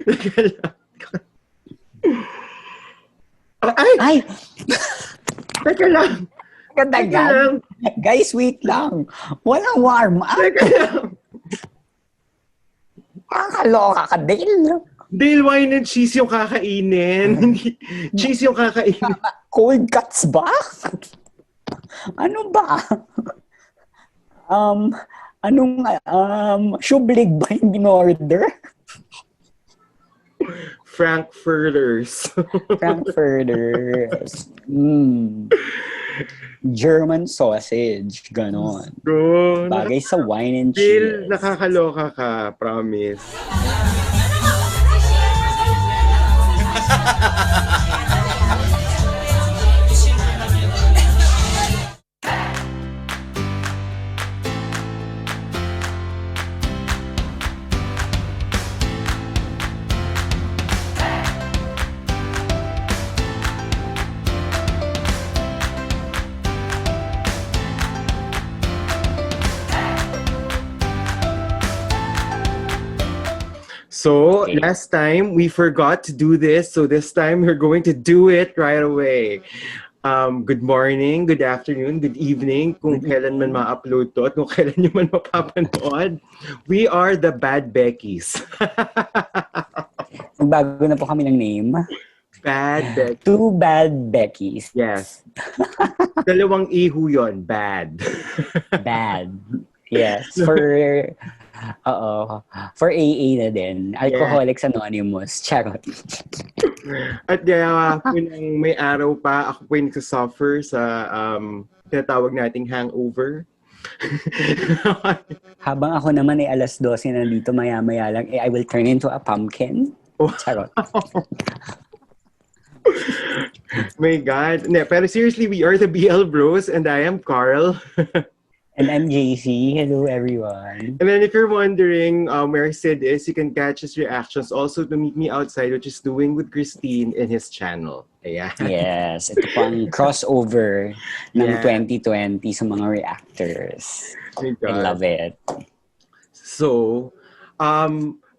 Teka lang. Ay! Teka lang. Kadagan. Guys, wait lang. Walang warm up. Teka lang. Kakaloka ka, Dale. Dale, wine and cheese yung kakainin. Cheese yung kakainin. Cold cuts ba? Ano ba? Shublig ba yung in-order? Frankfurters. Frankfurters. German sausage. Ganon. Bro, Bagay sa wine and Dale, cheese. nakakaloka ka. Promise. So, Okay. last time, we forgot to do this. So, this time, we're going to do it right away. Good morning, good afternoon, good evening, kung kailan man ma-upload to at kung kailan nyo man mapapanood. We are the Bad Beckies. Bago na po kami ng name. Bad Beckies. Two Bad Beckies. Yes. Dalawang ihu yun. Bad. Bad. Yes. For AA na din. Alcoholics Anonymous. Charot. At kaya nang may araw pa, ako po yung nagsasuffer sa tinatawag nating hangover. Habang ako naman ay alas 12 na dito, maya-maya lang, I will turn into a pumpkin. Charot. My God. Pero seriously, we are the BL Bros and I am Carl. And I'm JC. Hello, everyone. And then if you're wondering where Sid is, you can catch his reactions also to Meet Me Outside, which is doing with Christine in his channel. Ayan. Yes, ito pang crossover ng 2020 sa mga reactors. I love it. So,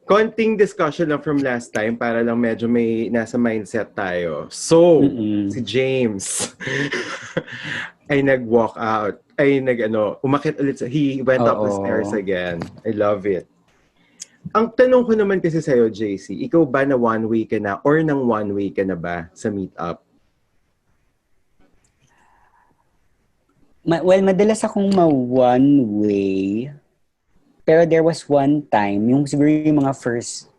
konting discussion lang from last time para lang medyo may nasa mindset tayo. So, si James ay nag-walk out. Ay umakit ulit. He went up the stairs again. I love it. Ang tanong ko naman kasi sa'yo, JC, ikaw ba na one way ka na or nang one way ka na ba sa meetup? Well, madalas akong ma-one way. Pero there was one time, yung siguro yung mga first,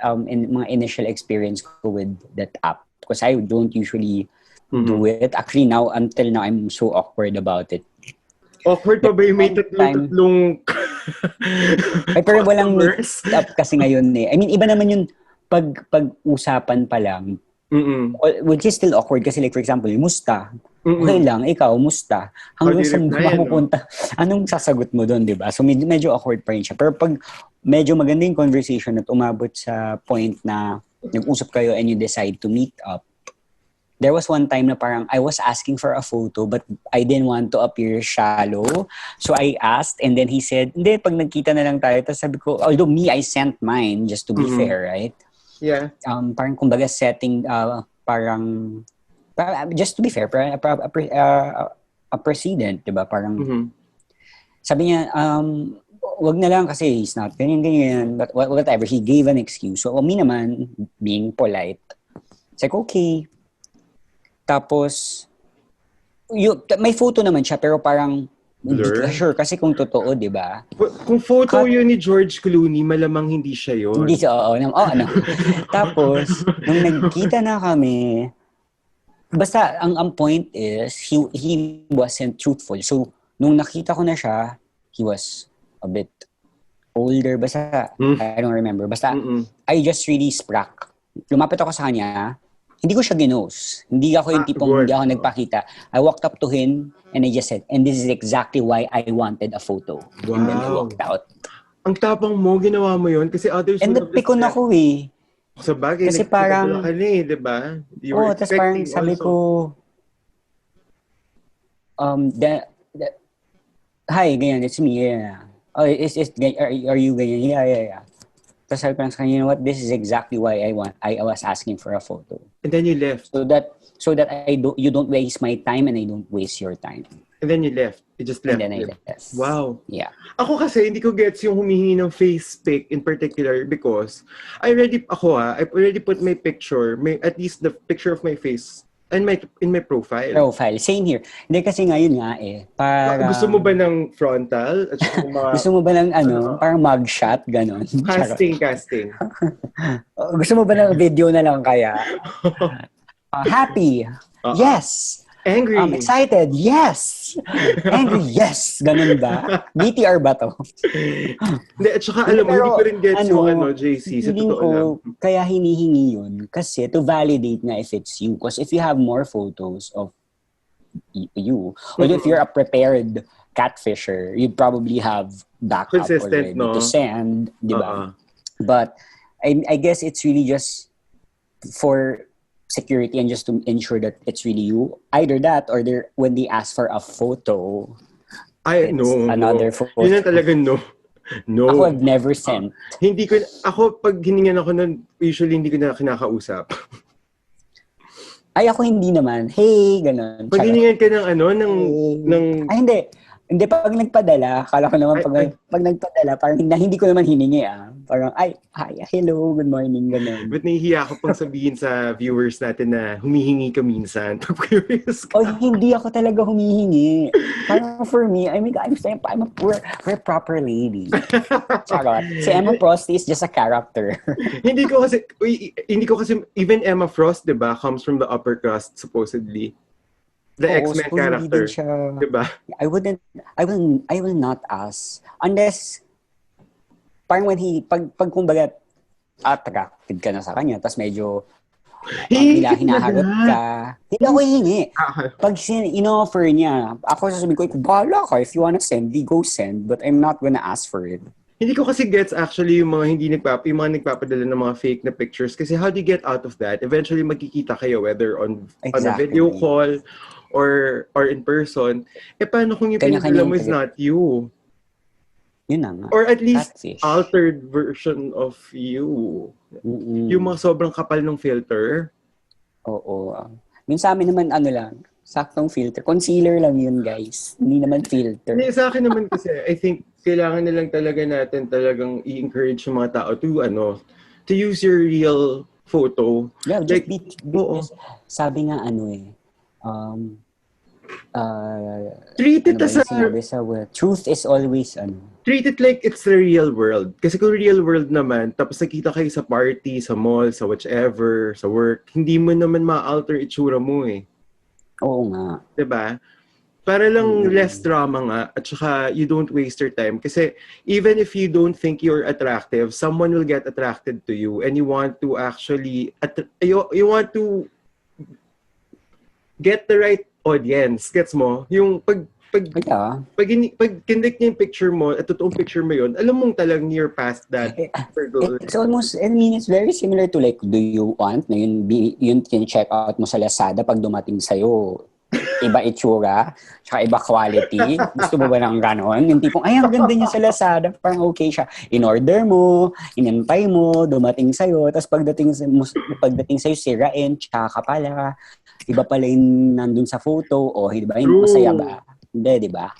mga initial experience ko with that app. Because I don't usually do it. Actually, until now, I'm so awkward about it. Awkward pa ba yung may tatlong Ay, pero walang meet-up kasi ngayon eh. I mean, iba naman yung pag-usapan pa lang. Which is still awkward kasi like, for example, musta? Okay lang, ikaw, musta? Hanggang sa mapupunta, anong sasagot mo doon, di ba? So, medyo awkward pa rin siya. Pero pag medyo maganda yung conversation at umabot sa point na nag-usap kayo and you decide to meet up, there was one time na parang I was asking for a photo but I didn't want to appear shallow. So I asked and then he said, hindi, pag nagkita na lang tayo. Tapos sabi ko, although I sent mine just to be fair, right? Yeah. Parang kumbaga setting, just to be fair, a precedent, diba? Parang, sabi niya, wag na lang kasi he's not ganyan. But whatever, he gave an excuse. So me naman, being polite, it's like, okay. Tapos, may photo naman siya, pero parang, hindi ka sure kasi kung totoo, di ba? Kung photo yun ni George Clooney, malamang hindi siya yun. Hindi siya, ano. Tapos, nung nagkita na kami, basta, ang point is, he wasn't truthful. So, nung nakita ko na siya, he was a bit older. Basta, I don't remember. Basta, I just really sprack. Lumapit ako sa kanya, hindi ko siya ginos. Hindi ako yung tipong hindi ako nagpakita. I walked up to him and I just said, and this is exactly why I wanted a photo. Wow. And then I walked out. Ang tapang mo, ginawa mo yun kasi others and napikon ako eh. Sa bagay, kasi parang, di ba? tapos parang sabi ko, hi, ganyan, it's me, yeah. Oh, are you ganyan? Yeah. Tapos sabi ko lang sa kanya, you know what, this is exactly why I was asking for a photo. And then you left. So that you don't waste my time and I don't waste your time. And then you left. You just left. And then I left. Wow. Yeah. Ako kasi, hindi ko gets yung humihingi ng face pic in particular because I already put my picture, at least the picture of my face in my profile. Same here. Hindi kasi ngayon nga para... Gusto mo ba ng frontal? At gusto mo ba ng parang mugshot, ganon? Casting. Gusto mo ba ng video na lang kaya? Happy. Yes. Angry. Excited. Yes. Angry. Yes. Ganun ba? BTR ba to? Hindi, at saka alam mo, hindi ko rin gets yung JC. Sa totoo lang. Kaya hinihingi yun. Kasi to validate na if it's you. Because if you have more photos of you, or if you're a prepared catfisher, you'd probably have backup already to send. Diba? But I guess it's really just for security and just to ensure that it's really you. Either that or when they ask for a photo, another photo. Yun na talaga no. Ako have never sent. Ako pag hiningan ako nun, usually hindi ko na kinakausap. Ay, ako hindi naman. Hey, ganun. Pag hiningan ka ng... Ay, hindi. Hindi, pag nagpadala, akala ko naman pag nagpadala, parang hindi ko naman hiningi Parang, hi, hello, good morning, gano'n. But nahihiya ako pang sabihin sa viewers natin na humihingi ka minsan. Pag curious ka. Hindi ako talaga humihingi. Parang for me, I'm a very proper lady. Charot. Si Emma Frost is just a character. Hindi ko kasi, even Emma Frost, diba, comes from the upper crust, supposedly. The X-Men character, diba? I will not ask unless parang when pag kumbaga attracted ka na sa kanya tapos medyo hinaharap ka, hindi ako hihingi. Pag in-offer niya, ako sasabihin ko, bahala ka, if you wanna send, go send, but I'm not gonna ask for it. Hindi ko kasi gets actually yung mga nagpapadala ng mga fake na pictures kasi how do you get out of that? Eventually magkikita kayo whether on a video call or in person. Paano kung yung pinadala mo is not you? Yun na nga. Or at least altered version of you. Yung mga sobrang kapal ng filter. Oo. Yung sa amin naman lang, saktong filter. Concealer lang yun, guys. Hindi naman filter. Hindi, sa akin naman kasi, I think kailangan na lang talaga natin talagang i-encourage yung mga tao to use your real photo. Yeah, just sabi nga treat it as truth is always treat it like it's the real world. Kasi kung real world naman, tapos nakita kayo sa party, sa mall, sa whichever, sa work, hindi mo naman ma-alter itsura mo Oo nga. Diba? Para lang less drama nga at saka you don't waste your time. Kasi even if you don't think you're attractive, someone will get attracted to you and you want to actually, you want to get the right audience. Gets mo? Yung pag kinlik niya yung picture mo at totoong picture mo yun, alam mong talagang you're past that. It's almost, it's very similar to like, do you want na yun check out mo sa Lazada pag dumating sa'yo? Iba itsura, tsaka iba quality. Gusto mo ba ng ganon? Yung tipong, ang ganda niya sa Lazada, parang okay siya. In-order mo, inantay mo, dumating sa'yo, tapos pagdating sa'yo, sirain, tsaka pala. Iba pala yung nandun sa photo, di ba? Yung masaya ba? Hindi, di ba?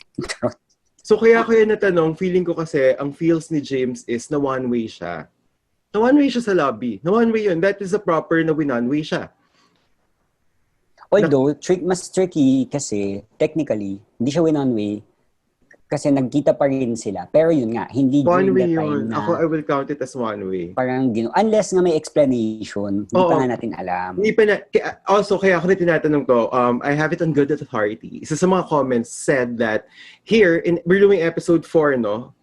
So kaya ko yan natanong, feeling ko kasi, ang feels ni James is na one-way siya. Na one-way siya sa lobby. Na one-way yun. That is a proper na one-way siya. Although, mas tricky kasi, technically, hindi siya one-way kasi nagkita pa rin sila. Pero yun nga, hindi one-way yun. Ako, I will count it as one-way. Parang unless nga may explanation, hindi pa nga natin alam. Hindi pa na, also, kaya ako na tinatanong to, I have it on good authority. Isa sa mga comments said that here, we're doing episode 4, no?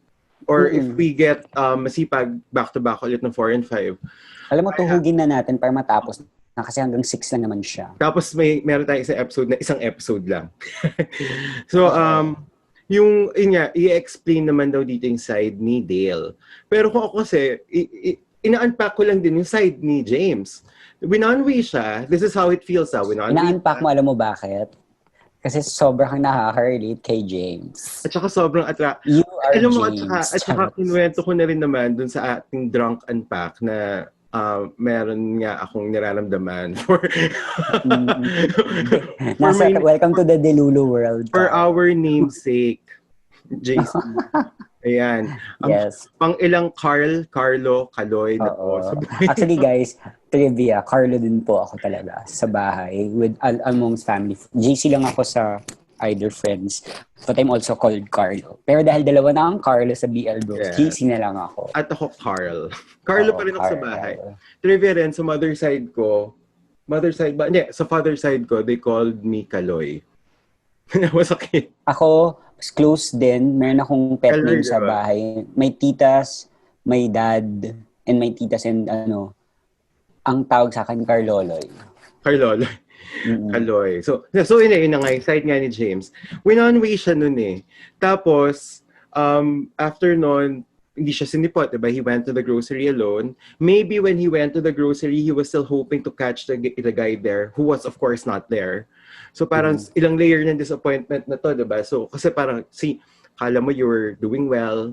Or if we get masipag back-to-back ulit ng 4 and 5. Alam mo, tuhugin na natin para matapos kasi hanggang 6 lang naman siya. Tapos meron tayong isang episode lang. So, yung i-explain naman daw dito yung side ni Dale. Pero kung ako kasi, ina-unpack ko lang din yung side ni James. Winonway siya. This is how it feels. Ina-unpack mo, alam mo bakit? Kasi sobrang nakaka-relate kay James. At saka sobrang You are alam mo, James. at saka kinuwento ko na rin naman dun sa ating drunk unpack na meron nga akong niraramdaman for welcome to the Delulu world. For our namesake, JC. Ayan. Yes. Pang ilang Carlo, Kaloy na po. Actually guys, trivia, Carlo din po ako talaga sa bahay with amongst family. JC lang ako sa either friends, but I'm also called Carlo. Pero dahil dalawa na ang Carlo sa BL Bros, JC na lang ako. At ako Carl. Carlo pa rin ako sa bahay. Trivia rin, sa mother side ko, sa father side ko, they called me Kaloy. Masakit. Ako, close din. Meron akong pet name sa bahay. May titas, may dad, and may titas and ang tawag sa akin, Carloloy. Carloloy. Kaloy. So yun na nga, side nga ni James. Winonway siya nun eh. Tapos, after nun, hindi siya sinipot, diba? He went to the grocery alone. Maybe when he went to the grocery, he was still hoping to catch the guy there, who was of course not there. So parang ilang layer ng disappointment na to, diba? So kasi parang, kala mo you were doing well,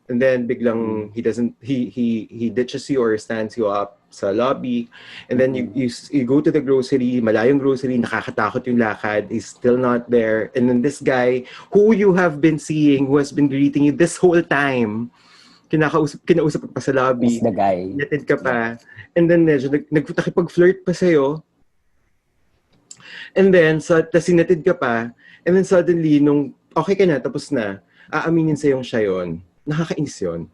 and then biglang he ditches you or stands you up sa lobby, and then you go to the grocery, malayong grocery, nakakatakot yung lakad, is still not there, and then this guy who you have been seeing, who has been greeting you this whole time, kinausap ka pa sa lobby, the guy, natid ka pa, and then medyo nakipag-flirt pa sa'yo, and then tas sinatid ka pa, and then suddenly nung okay ka na, tapos na, aaminin sa'yong siya yun. Nakakainis yun.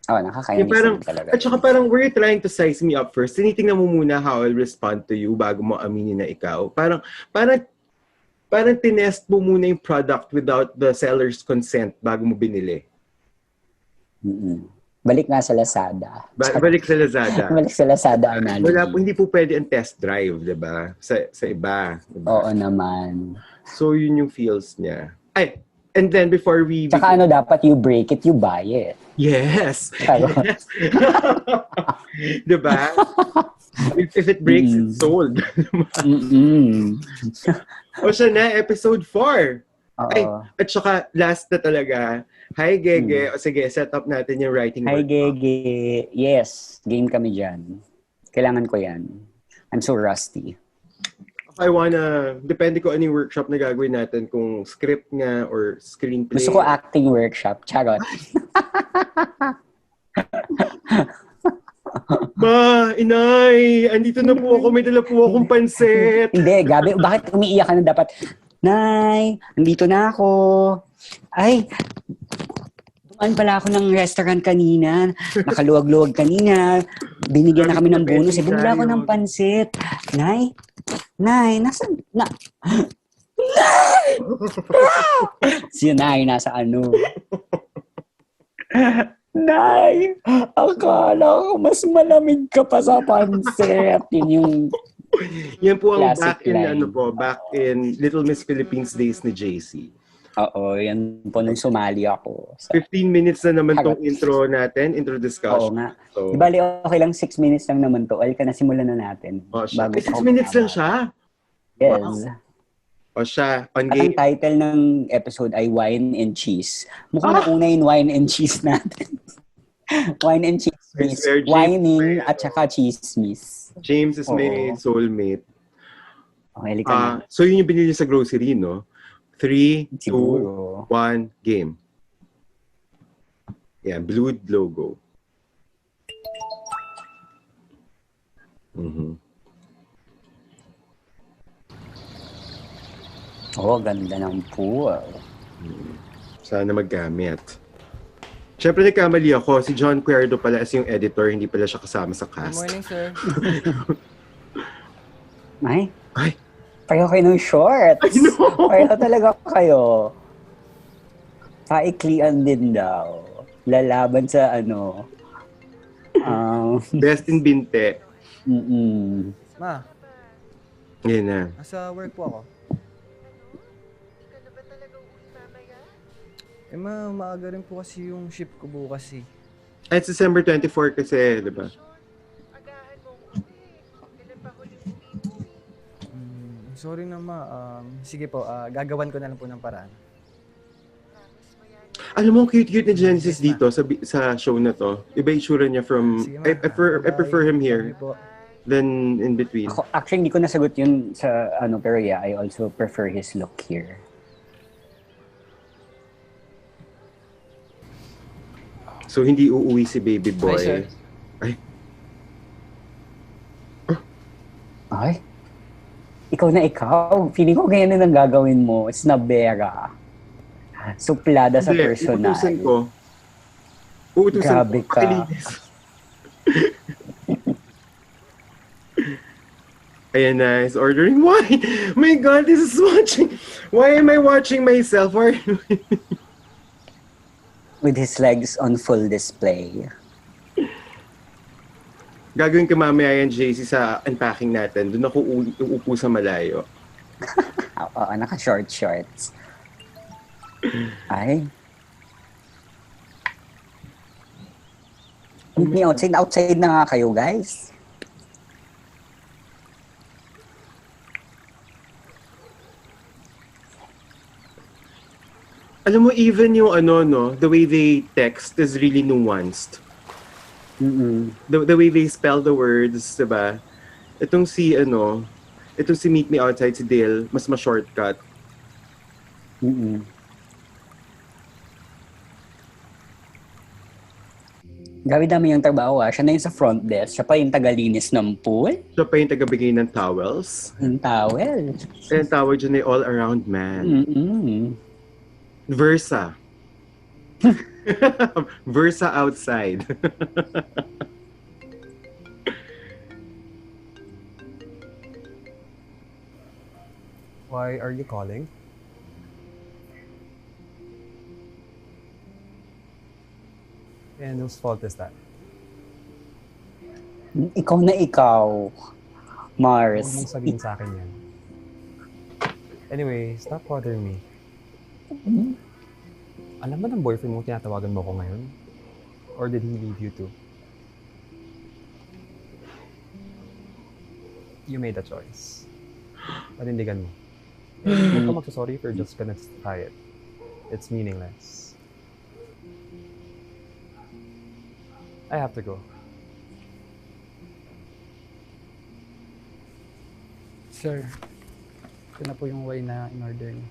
Nakakainis parang, talaga. At saka parang, were you trying to size me up first? Tinitingnan mo muna how I'll respond to you bago mo aminin na ikaw. Parang tinest mo muna yung product without the seller's consent bago mo binili. Balik nga sa Lazada. Balik sa Lazada. Balik sa Lazada analogy. Hindi po pwede ang test drive, diba? Sa iba. Diba? Oo naman. So, yun yung feels niya. And then before we... Tsaka dapat you break it, you buy it. Yes. Yes. Diba? If it breaks, it's sold. O siya na, episode 4. At saka last na talaga. Hi, Gege. O sige, set up natin yung writing workshop. Hi, workshop. Gege. Yes, game kami dyan. Kailangan ko yan. I'm so rusty. Depende ko anong workshop na gagawin natin, kung script nga or screenplay. Gusto ko acting workshop. Charot. Ma, inay, andito na po ako, may dala po akong pansit. Hindi, Gabi, bakit umiiyak ka na dapat? Nay, andito na ako. Ay, dumaan pala ako ng restaurant kanina. Nakaluwag-luwag kanina. Binigyan na kami ng bonus. Bumula ako ng pansit. Nay, nasan? Nay! Si Nay, nasa ano? Nay, akala ko mas malamig ka pa sa pansit. Yan po ang back in Little Miss Philippines days ni JC. Oo, yan po nung sumali ako. 15 minutes na naman tong intro natin, intro discussion. Oo nga. So, di bali, okay lang, 6 minutes lang naman to. Ka na, simulan na natin. 6 minutes lang siya? Yes. Wow. O siya, on game. At ang title ng episode ay Wine and Cheese. Mukhang nauna yung wine and cheese natin. Wine and cheese. Wining at saka chismis. James is my soulmate. Okay, ka na. So yun yung binili sa grocery, no? 3, 2, 1, game. Yeah, blue logo. Ganda ng pool. Sana maggamit. Siyempre nagkamali ako. Si John Cuerdo pala as yung editor, hindi pala siya kasama sa cast. Good morning, sir. Ay. Pareho kayo ng shorts. I know. Pareho talaga kayo. Paiklian din daw. Lalaban sa Best in Binte. Ma. Yan na. Nasa work po ako. Ma, maaga rin po kasi yung shift ko bukas eh. It's December 24 kasi, di ba? Sorry na ma. Sige po, gagawan ko na lang po ng paraan. Alam mo, cute-cute ni Genesis dito sa show na to. Iba itsura niya from... Sige, I prefer him here than in between. Ako, actually, hindi ko nasagot yun sa pero yeah, I also prefer his look here. So, hindi uuwi si baby boy. Hi, sir. Ay? Ikaw na ikaw. Feeling ko ganyan ang gagawin mo. Snabera. Suplada sa personal. Uutusan ko. Uutusan Grabe ko. ka. Ayan na, is ordering wine. My God, this is watching. Why am I watching myself? With his legs on full display. Gagawin ko mamaya yan, JC, sa unpacking natin. Doon ako uupo sa malayo. Oo, naka-short shorts. Ay. Meet me outside. Outside na nga kayo, guys. Alam mo, even yung the way they text is really nuanced. The way they spell the words, diba? Itong si Meet Me Outside, si Dale, mas ma-shortcut. Grabe dami yung trabaho Siya na yung sa front desk. Siya pa yung tagalinis ng pool. Siya pa yung taga-bigay ng towels. Yung towel. And tawag dyan ay all-around man. Versa. Versa outside. Why are you calling? And whose fault is that? Ikaw na ikaw, Mars. Huwag mong sabihin sa akin yan. Anyway, stop bothering me. Alam ba ng boyfriend mo tinatawagan mo ko ngayon? Or did he leave you too? You made a choice. Panindigan mo. Huwag ka magsasorry if you're just gonna try it. It's meaningless. I have to go. Sir, ito na po yung wine na in-order niyo.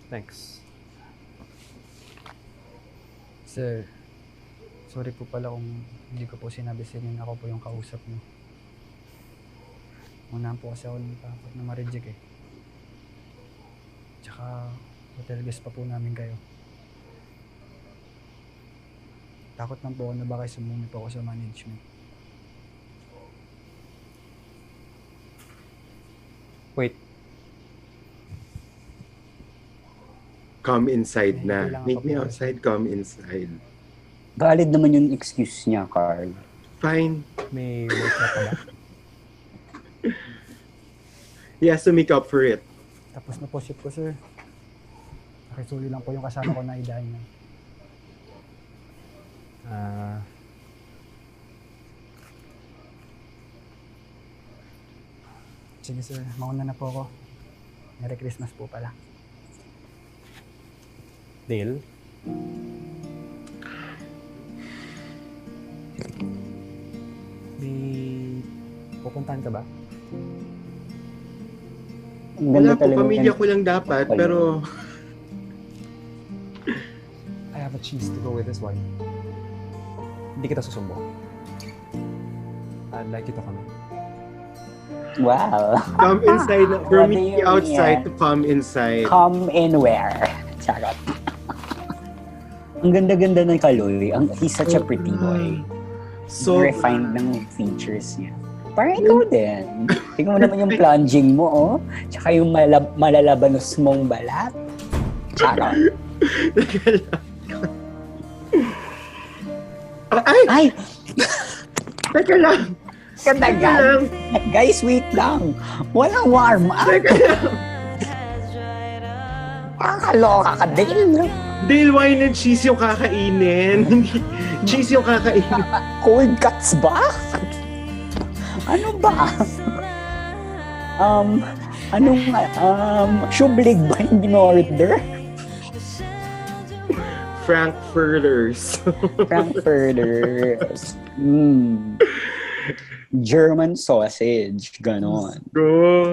Thanks. Sir, sorry po pala kung hindi ko po sinabi sa inyo na ako po yung kausap niyo. Unahan po kasi ako takot na ma-reject eh. Tsaka, hotel guest pa po namin kayo. Takot lang po ako na baka sumumi po ako sa management. Wait. Come inside na. Meet me outside, come inside. Valid naman yung excuse niya, Carl. Fine. May work na pala. He has to make up for it. Tapos na po shift ko, sir. Nakisuli lang po yung kasama ko na idahin na. Sige sir, mauna na po ako. Merry Christmas po pala. Dale? May pupuntahan ka ba? Wala po, pamilya ko lang dapat, pero... I have a cheese to go with this wine. Hindi kita susumbong. I'd like you to come in. Wow. Come inside. From me outside to come inside. Come in where? Charot. Ang ganda-ganda ng Kaloy. He's such a pretty boy. So refined ng features niya. Parang ikaw din. Tingnan mo naman yung plunging mo, oh. Tsaka yung malalabanos mong balat. Charot. Ay! Teka lang! Katagal! Guys, wait lang! Walang warm up! Teka lang! Kakaloka ka din! Dale, wine and cheese yung kakainin. Cheese yung kakainin. Cold cuts ba? Ano ba? Shublig ba hindi mo order? Frankfurters. Frankfurters. German sausage. Ganon.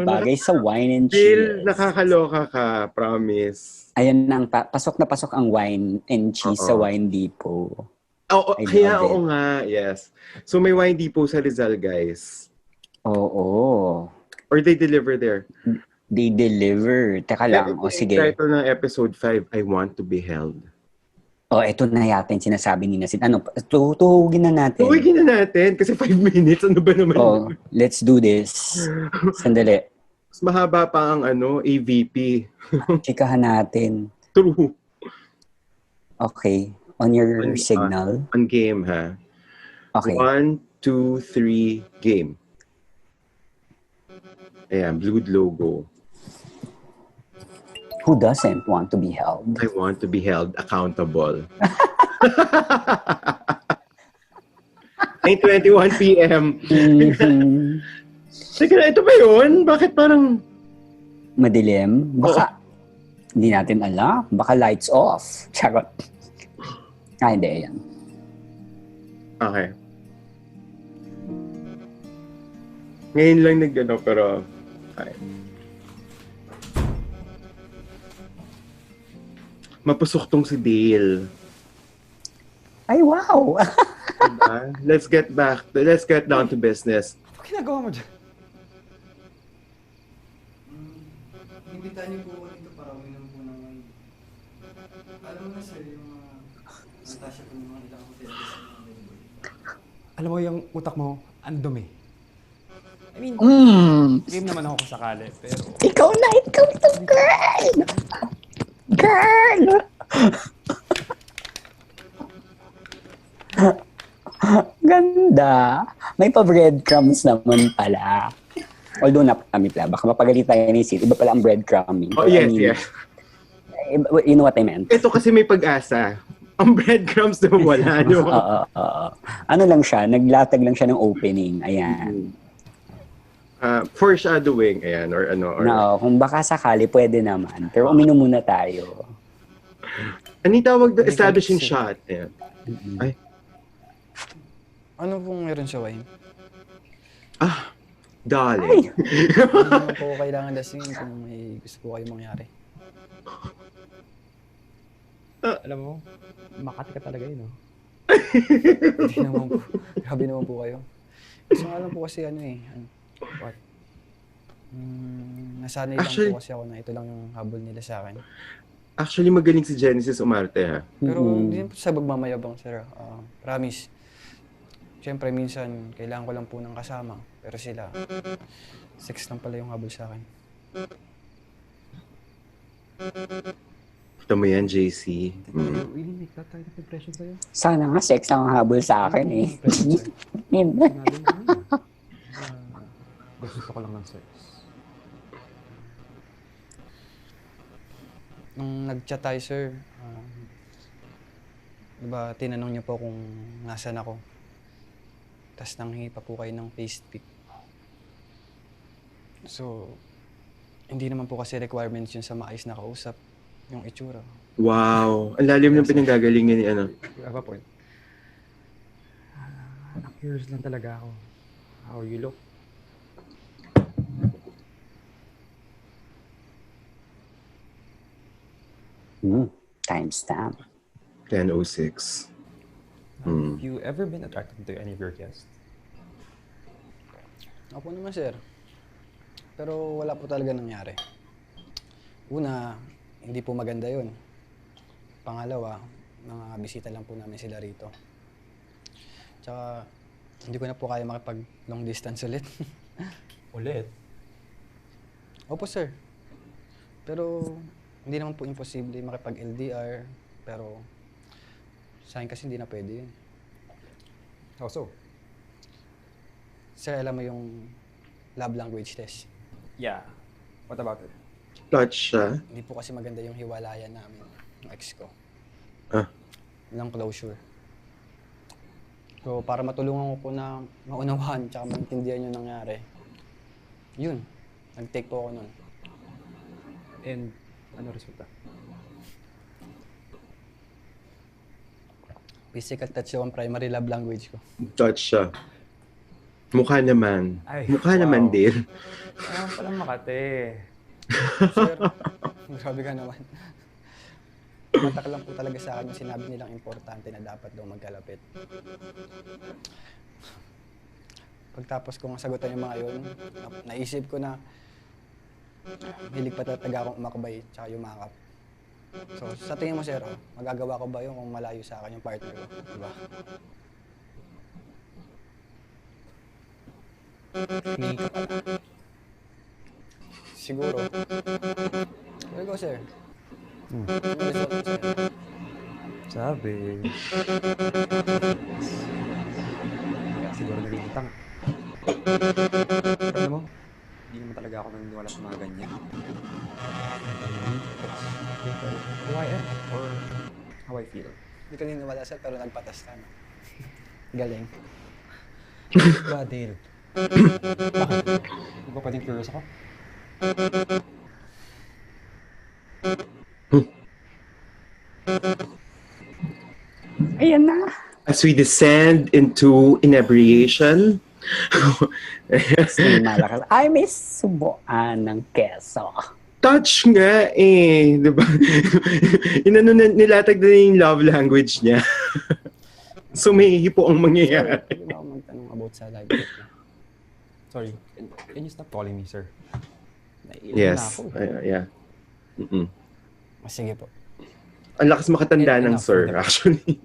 Bagay sa wine and cheese. Nakakaloka ka, promise. Ayan na, pasok na pasok ang wine and cheese sa Wine Depot. Oo nga, yes. So may Wine Depot sa Rizal, guys. Oo. Or they deliver there? They deliver. Teka lang, sige. Title ng episode 5, I Want to Be Held. Ito na yata yung sinasabi ni Nasid. Tuhugin na natin. Tuhugin na natin kasi 5 minutes. Ano ba naman? Let's do this. Sandali. Mas mahaba pa ang AVP. Chikahan natin. True. Okay. On your signal. On game, ha? Okay. 1, 2, 3, game. Ayan, blue logo. Who doesn't want to be held? I want to be held accountable. 9:21 p.m. Teka na, ito ba yun? Bakit parang... Madilim? Baka, hindi natin alam. Baka lights off. Charot. Hindi, yan. Okay. Ngayon lang pero... Okay. Mapusok tong si Dale. Ay, wow! Diba? Let's get down to business. Ano ginagawa mo dyan? Imbitahan niyo po dito para uminom po ng wine. Alam mo na sir, yung Natasha po ng mga ilang hotel. Alam mo yung utak mo, ang dumi. I mean, game naman ako kung sakali, pero... Ikaw na to, girl! Girl! Ganda. May pa-breadcrumbs naman pala. Although napakami pala. Baka mapagalit tayo ni Sid. Iba pala ang breadcrumbing. Yes. You know what I meant? Ito kasi may pag-asa. Ang breadcrumbs na wala. Ano lang siya, naglatag lang siya ng opening. Ayan. Foreshadowing, ayan, or ano. Or... No, kung baka sakali, pwede naman. Pero uminom muna tayo. Anong tawag doon? Establishing shot. Ayan. Ay. Ano pong meron sa wine? Darling. Hindi naman po kailangan lasing kung may gusto po kayo mangyari. Alam mo, Makati ka talaga yun, no? Hindi naman po. Grabe naman po kayo. Gusto nga lang po kasi what? Nasanay lang po kasi ako na ito lang yung habol nila sa akin. Actually, magaling si Genesis umarte, ha? Pero hindi po sa magmamayabang, sir. Promise. Siyempre, minsan, kailangan ko lang po ng kasama. Pero sila, sex lang pala yung habol sa akin. Kita mo yan, JC. Really make that kind of impression sa'yo? Sana nga sex ang habol sa akin eh. Gusto ko lang ng sex. Nung nag-chat tayo, sir, diba, tinanong niyo po kung nasan ako. Tapos nanghingi pa po kayo ng face pic. So, hindi naman po kasi requirements yun sa maayos na kausap, yung itsura. Wow. Ang lalim ng pinanggagalingan ni ano. You have a point. Curious lang talaga ako. How you look. Timestamp. 10:06. Have you ever been attracted to any of your guests? Ako naman, sir. Pero wala po talaga nangyari. Una, hindi po maganda yun. Pangalawa, mga bisita lang po namin sila rito. Tsaka, hindi ko na po kaya makipag long distance ulit. Ulit? Opo, sir. Pero, hindi naman po imposible makipag LDR. Pero, sa akin kasi hindi na pwede yun. How so? Sir, alam mo yung love language test? Yeah. What about it? Touch siya. Hindi po kasi maganda yung hiwalayan namin ng ex ko. Ah. Walang closure. So, para matulungan ko po na maunawaan tsaka maintindihan yung nangyari, yun, nag-take po ako nun. And ano resulta? Physical touch yung primary love language ko. Touch siya. Mukha naman. Ay, Mukha wow. naman din. Ayaw palang Makate. Sir, grabe ka naman. Matak lang po talaga sa akin yung sinabi nilang importante na dapat daw magkalapit. Pagtapos kong sagutan yung mga yun, naisip ko na hilig pa talaga akong umakbay tsaka yumakap. So, sa tingin mo, sir, magagawa ko ba yun kung malayo sa akin yung partner ko? Diba? May ka pala. Siguro. Where go, sir? Ano result mo, sir? Sabi. Kaya siguro naging Alam mo, hindi naman talaga ako naniniwala sa mga ganyan. Who I am or how I feel. Hindi ka niniwala, sir, pero nagpatas ka, no? Galing. Ba, Dale? Bakit? Hindi ba pwedeng curious ako? Ayan na. As we descend into inebriation, Malakas. Ay, may subuan ng keso. touch nga eh, di ba? Inano nilatag na yung love language niya. So may hipo ang mangyayari. Pwede ba ako magtanong about sa live group niya? Sorry, can you stop calling me, sir? Naiilang na Yes, ako. yeah. Mm-mm. Sige po. Ang lakas makatanda ng Enough, sir, enough. actually.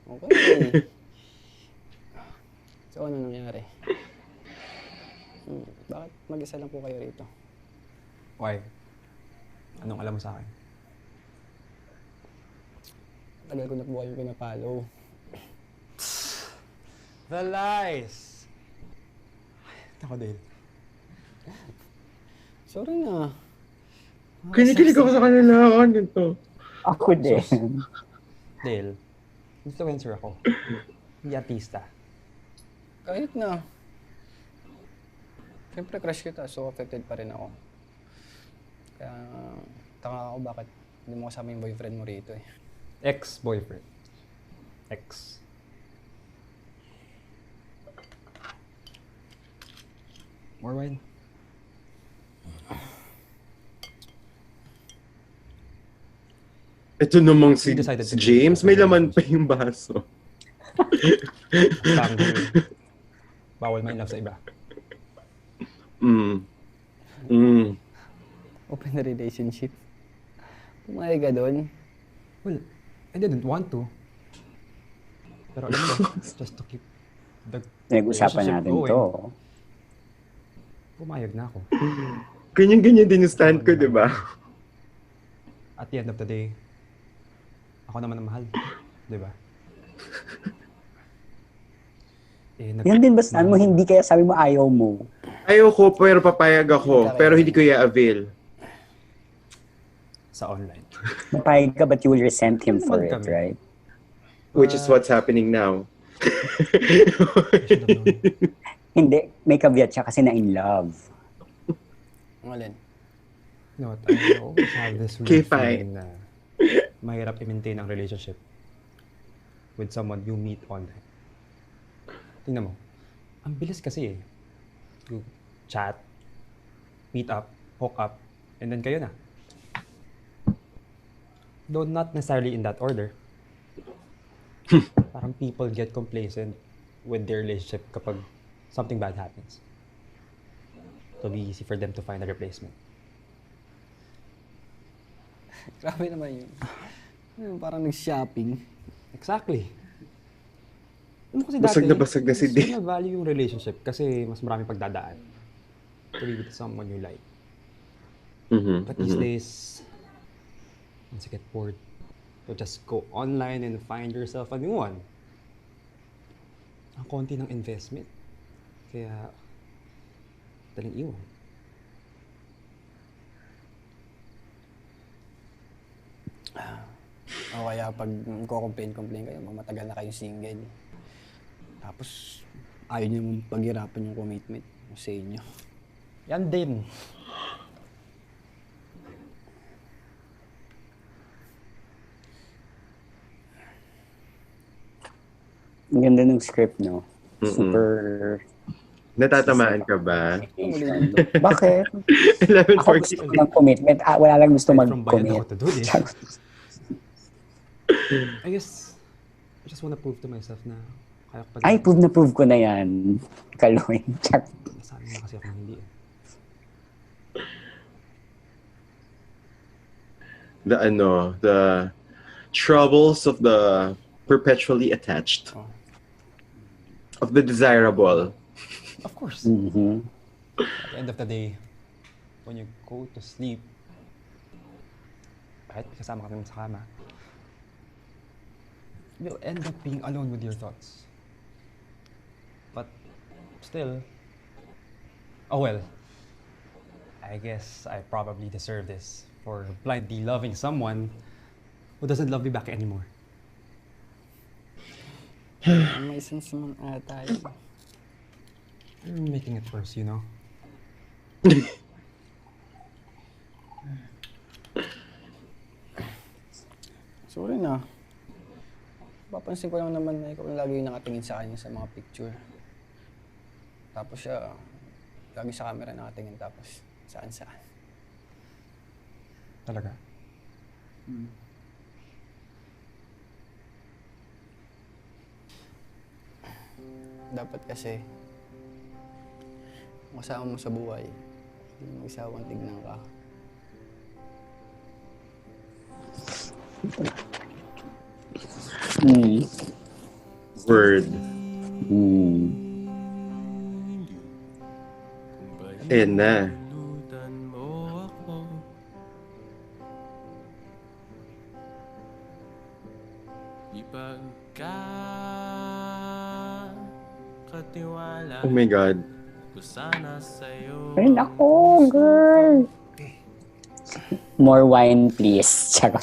Okay. So, ano nangyari? Bakit mag-isa lang po kayo rito? Why? Anong alam mo sa akin? Tagal ko na po kayong pinapalo. The lies! Ako, Dale. Sorry na. Kinikilig ako sa kanila. Ano to? Ako din. Dale, influencer ako. Hindi artista. Kahit na. Siyempre crush kita, so affected pa rin ako. Kaya, tanga ako bakit hindi mo kasama yung boyfriend mo rito eh. Ex-boyfriend. Ex. More wine? Ito namang si We decided to James, do may it. laman pa yung baso. Tango. Bawal ma-in love sa iba. Open na relationship. Pumayag ka doon. Well, I didn't want to. Pero alam mo, just to keep the Nag-usapan relationship natin going, to. pumayag na ako. Ganyan-ganyan din yung stand ko, di ba? At the end of the day, ako naman ang mahal. Di ba? Yan din ba saan mo, hindi kaya sabi mo ayaw mo? Ayaw ko, pero papayag ako. Pero hindi ko i-avail. Sa online. Mapayag ka but you will resent him for Naman it, kami. right? Which is what's happening now. I should have known. Hindi, may caveat siya kasi na in love. Ang alin? You know what? I always have this Okay, weird fine. feeling na mahirap i-maintain ang relationship with someone you meet online. Tingnan mo. Ang bilis kasi eh. You chat, meet up, hook up, and then kayo na. Though not necessarily in that order. Parang people get complacent with their relationship kapag something bad happens. It'll be easy for them to find a replacement. Grabe naman yun. Parang nag-shopping. Exactly. Ano kasi Basag dati, na basag na si mas Dave. na-value yung relationship kasi mas maraming pagdadaan to be with someone you like. But these days, once you get bored, you just go online and find yourself a new one. Ang konti ng investment. Kaya, daling iwan. O kaya pag complain kayo, matagal na kayong single. Tapos, ayaw niyo mong paghirapan yung commitment sa inyo. Yan din. Ang ganda ng script, no? Super... Natatamaan ka ba? Bakit? 11:40. Ako gusto ko ng commitment. Wala lang gusto From bayad mag-commit. ako to do this. I guess, I just wanna prove to myself na kaya ko Ay, prove ko na yan. Kaloy. Nasabi na kasi ako na hindi. The troubles of the perpetually attached. Of the desirable. Of course. Mm-hmm. At the end of the day, when you go to sleep, kahit kasama ka naman sa kama, you'll end up being alone with your thoughts. But still, oh well, I guess I probably deserve this for blindly loving someone who doesn't love me back anymore. May sense naman ata yun. You're making it worse, you know? Sorry na. Papansin ko lang naman na ikaw lagi yung nakatingin sa kanya sa mga picture. Tapos siya, lagi sa camera nakatingin tapos saan-saan. Talaga? Dapat kasi, kung kasama mo sa buhay, hindi mo isawang tignan ka. Word. Ayan na. Oh my God. Ay, nako, girl. More wine, please. Charot.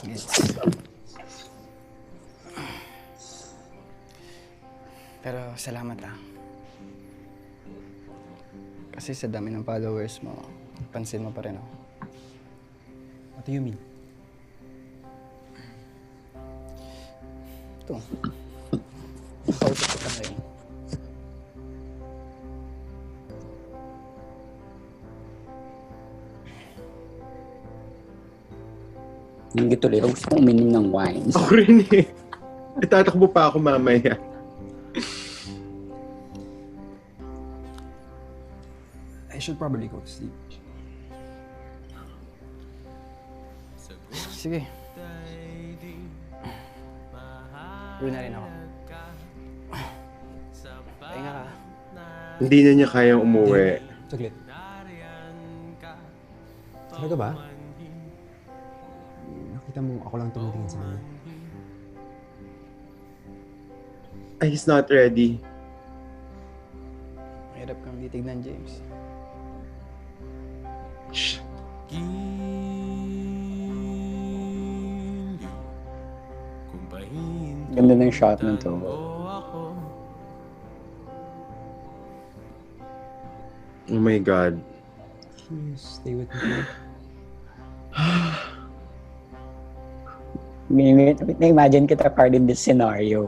Pero salamat Kasi sa dami ng followers mo, pansin mo pa rin ako. What do you mean? Ito. Nakausap ko pa ngayon. Hindi tuloy. Gusto kong uminom ng wine. Ako rin eh. Tatakbo pa ako mamaya. I should probably go to sleep. Sige. Uwi na rin ako. Pahinga ka. Hindi na niya kayang umuwi. Saglit. Talaga ba? Nakita mo ako lang tumitingin sa kanya. Ay, he's not ready. Mahirap kang titignan, James. Shh. Ganda ng shot na to. Oh my God. Can you stay with me? Na-imagine kita part in this scenario.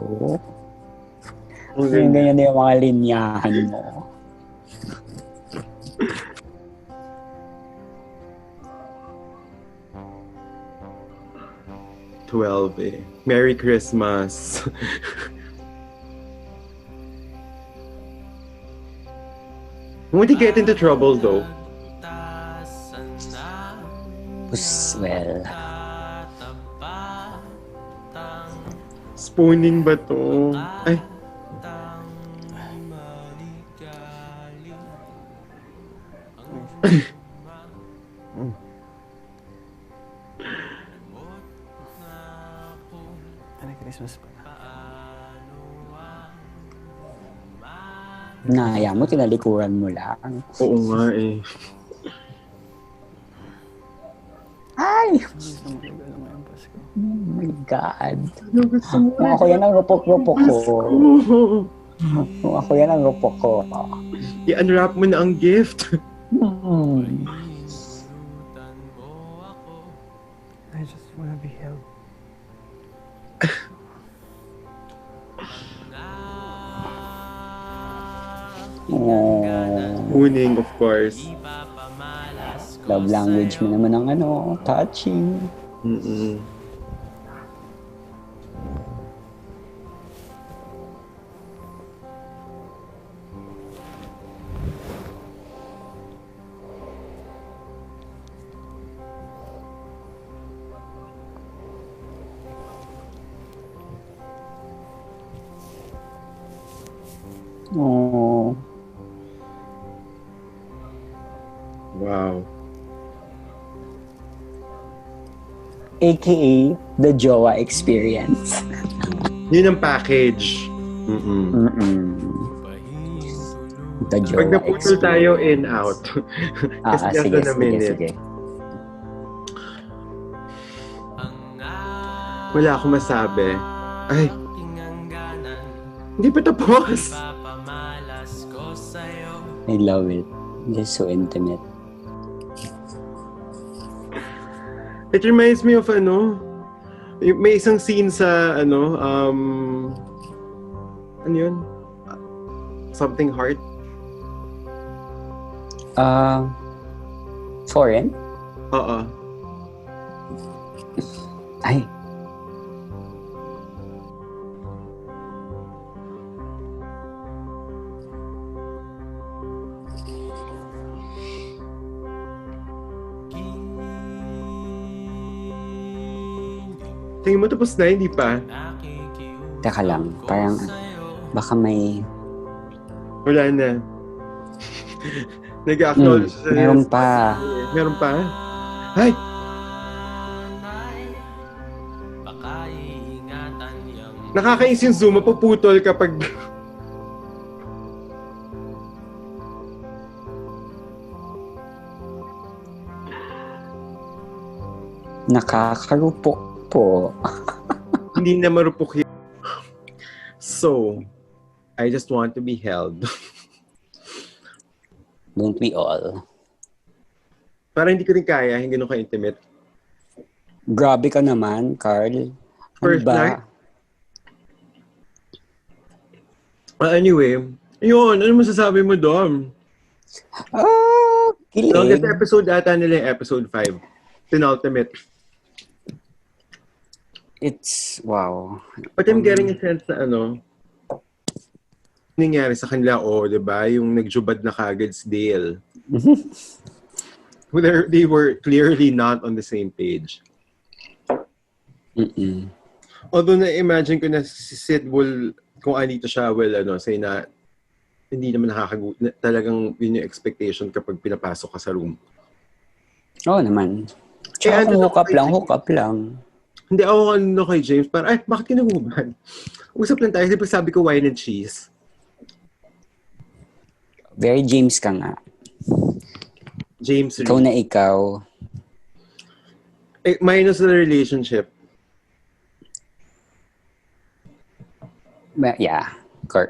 Yung ganyan na yung mga linyahan mo. Merry Christmas. Won't he get into trouble though? Well, Spooning ba to? Ay. Merry Christmas pala. naya mo, tinalikuran mo lang. Oo nga eh. Ay! Gusto mo regalo ngayong Pasko? Oh my God. Ano gusto mo? Ako yan ang rupok-rupok ko. Kung ako yan ang rupo ko. I-unwrap mo na ang gift. I just wanna be held. Uning, of course. Love language mo naman ang touching. Oh. Wow. AKA the Jowa experience. Yun ang package. The Jowa Pag naputol tayo, in, out. Kasi sige. Wala akong masabi. Ay. Hindi pa tapos. I love it. Just so intimate. It reminds me of may isang scene sa ano yun? Something Heart. Foreign? Oo. Ay. Tingin mo tapos na, hindi pa? Teka lang, parang baka may... Wala na. Nag-acknowledge sa... Meron pa. Meron pa? Ay! Nakakais yung zoom, mapuputol kapag... Nakakarupok po. Hindi na marupok yun. So, I just want to be held. Don't we all? Parang hindi ko rin kaya, hindi ganun ka-intimate. Grabe ka naman, Carl. First ba? night? Anyway, yun, ano masasabi mo doon? Kilig. Longest episode ata nila yung episode 5. Penultimate. It's, wow. But I'm getting a sense na nangyari sa kanila, diba? Yung nagjubad na kagad si Dale. They were clearly not on the same page. Although na-imagine ko na si Sid will, kung anito siya, say na hindi naman talagang yun yung expectation kapag pinapasok ka sa room. Oo naman. Tsaka kung hook up lang. Hindi ako kay James, parang, bakit kinahubad? Usap lang tayo, diba sabi ko wine and cheese? Very James ka nga. James ikaw Reed. Na ikaw. Minus the relationship. Yeah.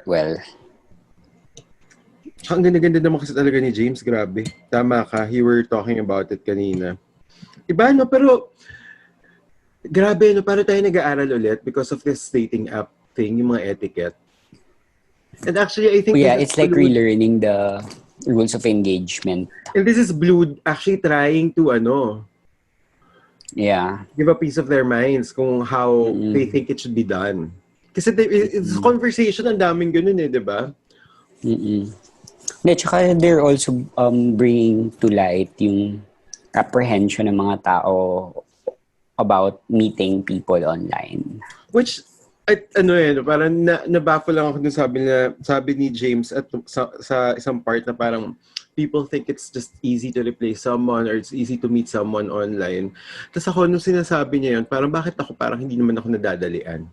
Well. Ang ganda-ganda naman kasi talaga ni James, grabe. Tama ka, you were talking about it kanina. Iba, pero grabe, para tayo nag-aaral ulit because of this dating app thing, yung mga etiquette. And actually, I think... it's like relearning the rules of engagement. And this is Blue actually trying to, give a piece of their minds kung how they think it should be done. Kasi it's conversation, ang daming ganun di ba? Tsaka they're also bringing to light yung apprehension ng mga tao about meeting people online. Which, parang nabaffle lang ako dun sabi ni James at sa isang part na parang people think it's just easy to replace someone or it's easy to meet someone online. Tapos ako, nung sinasabi niya yun, parang bakit ako parang hindi naman ako nadadalian?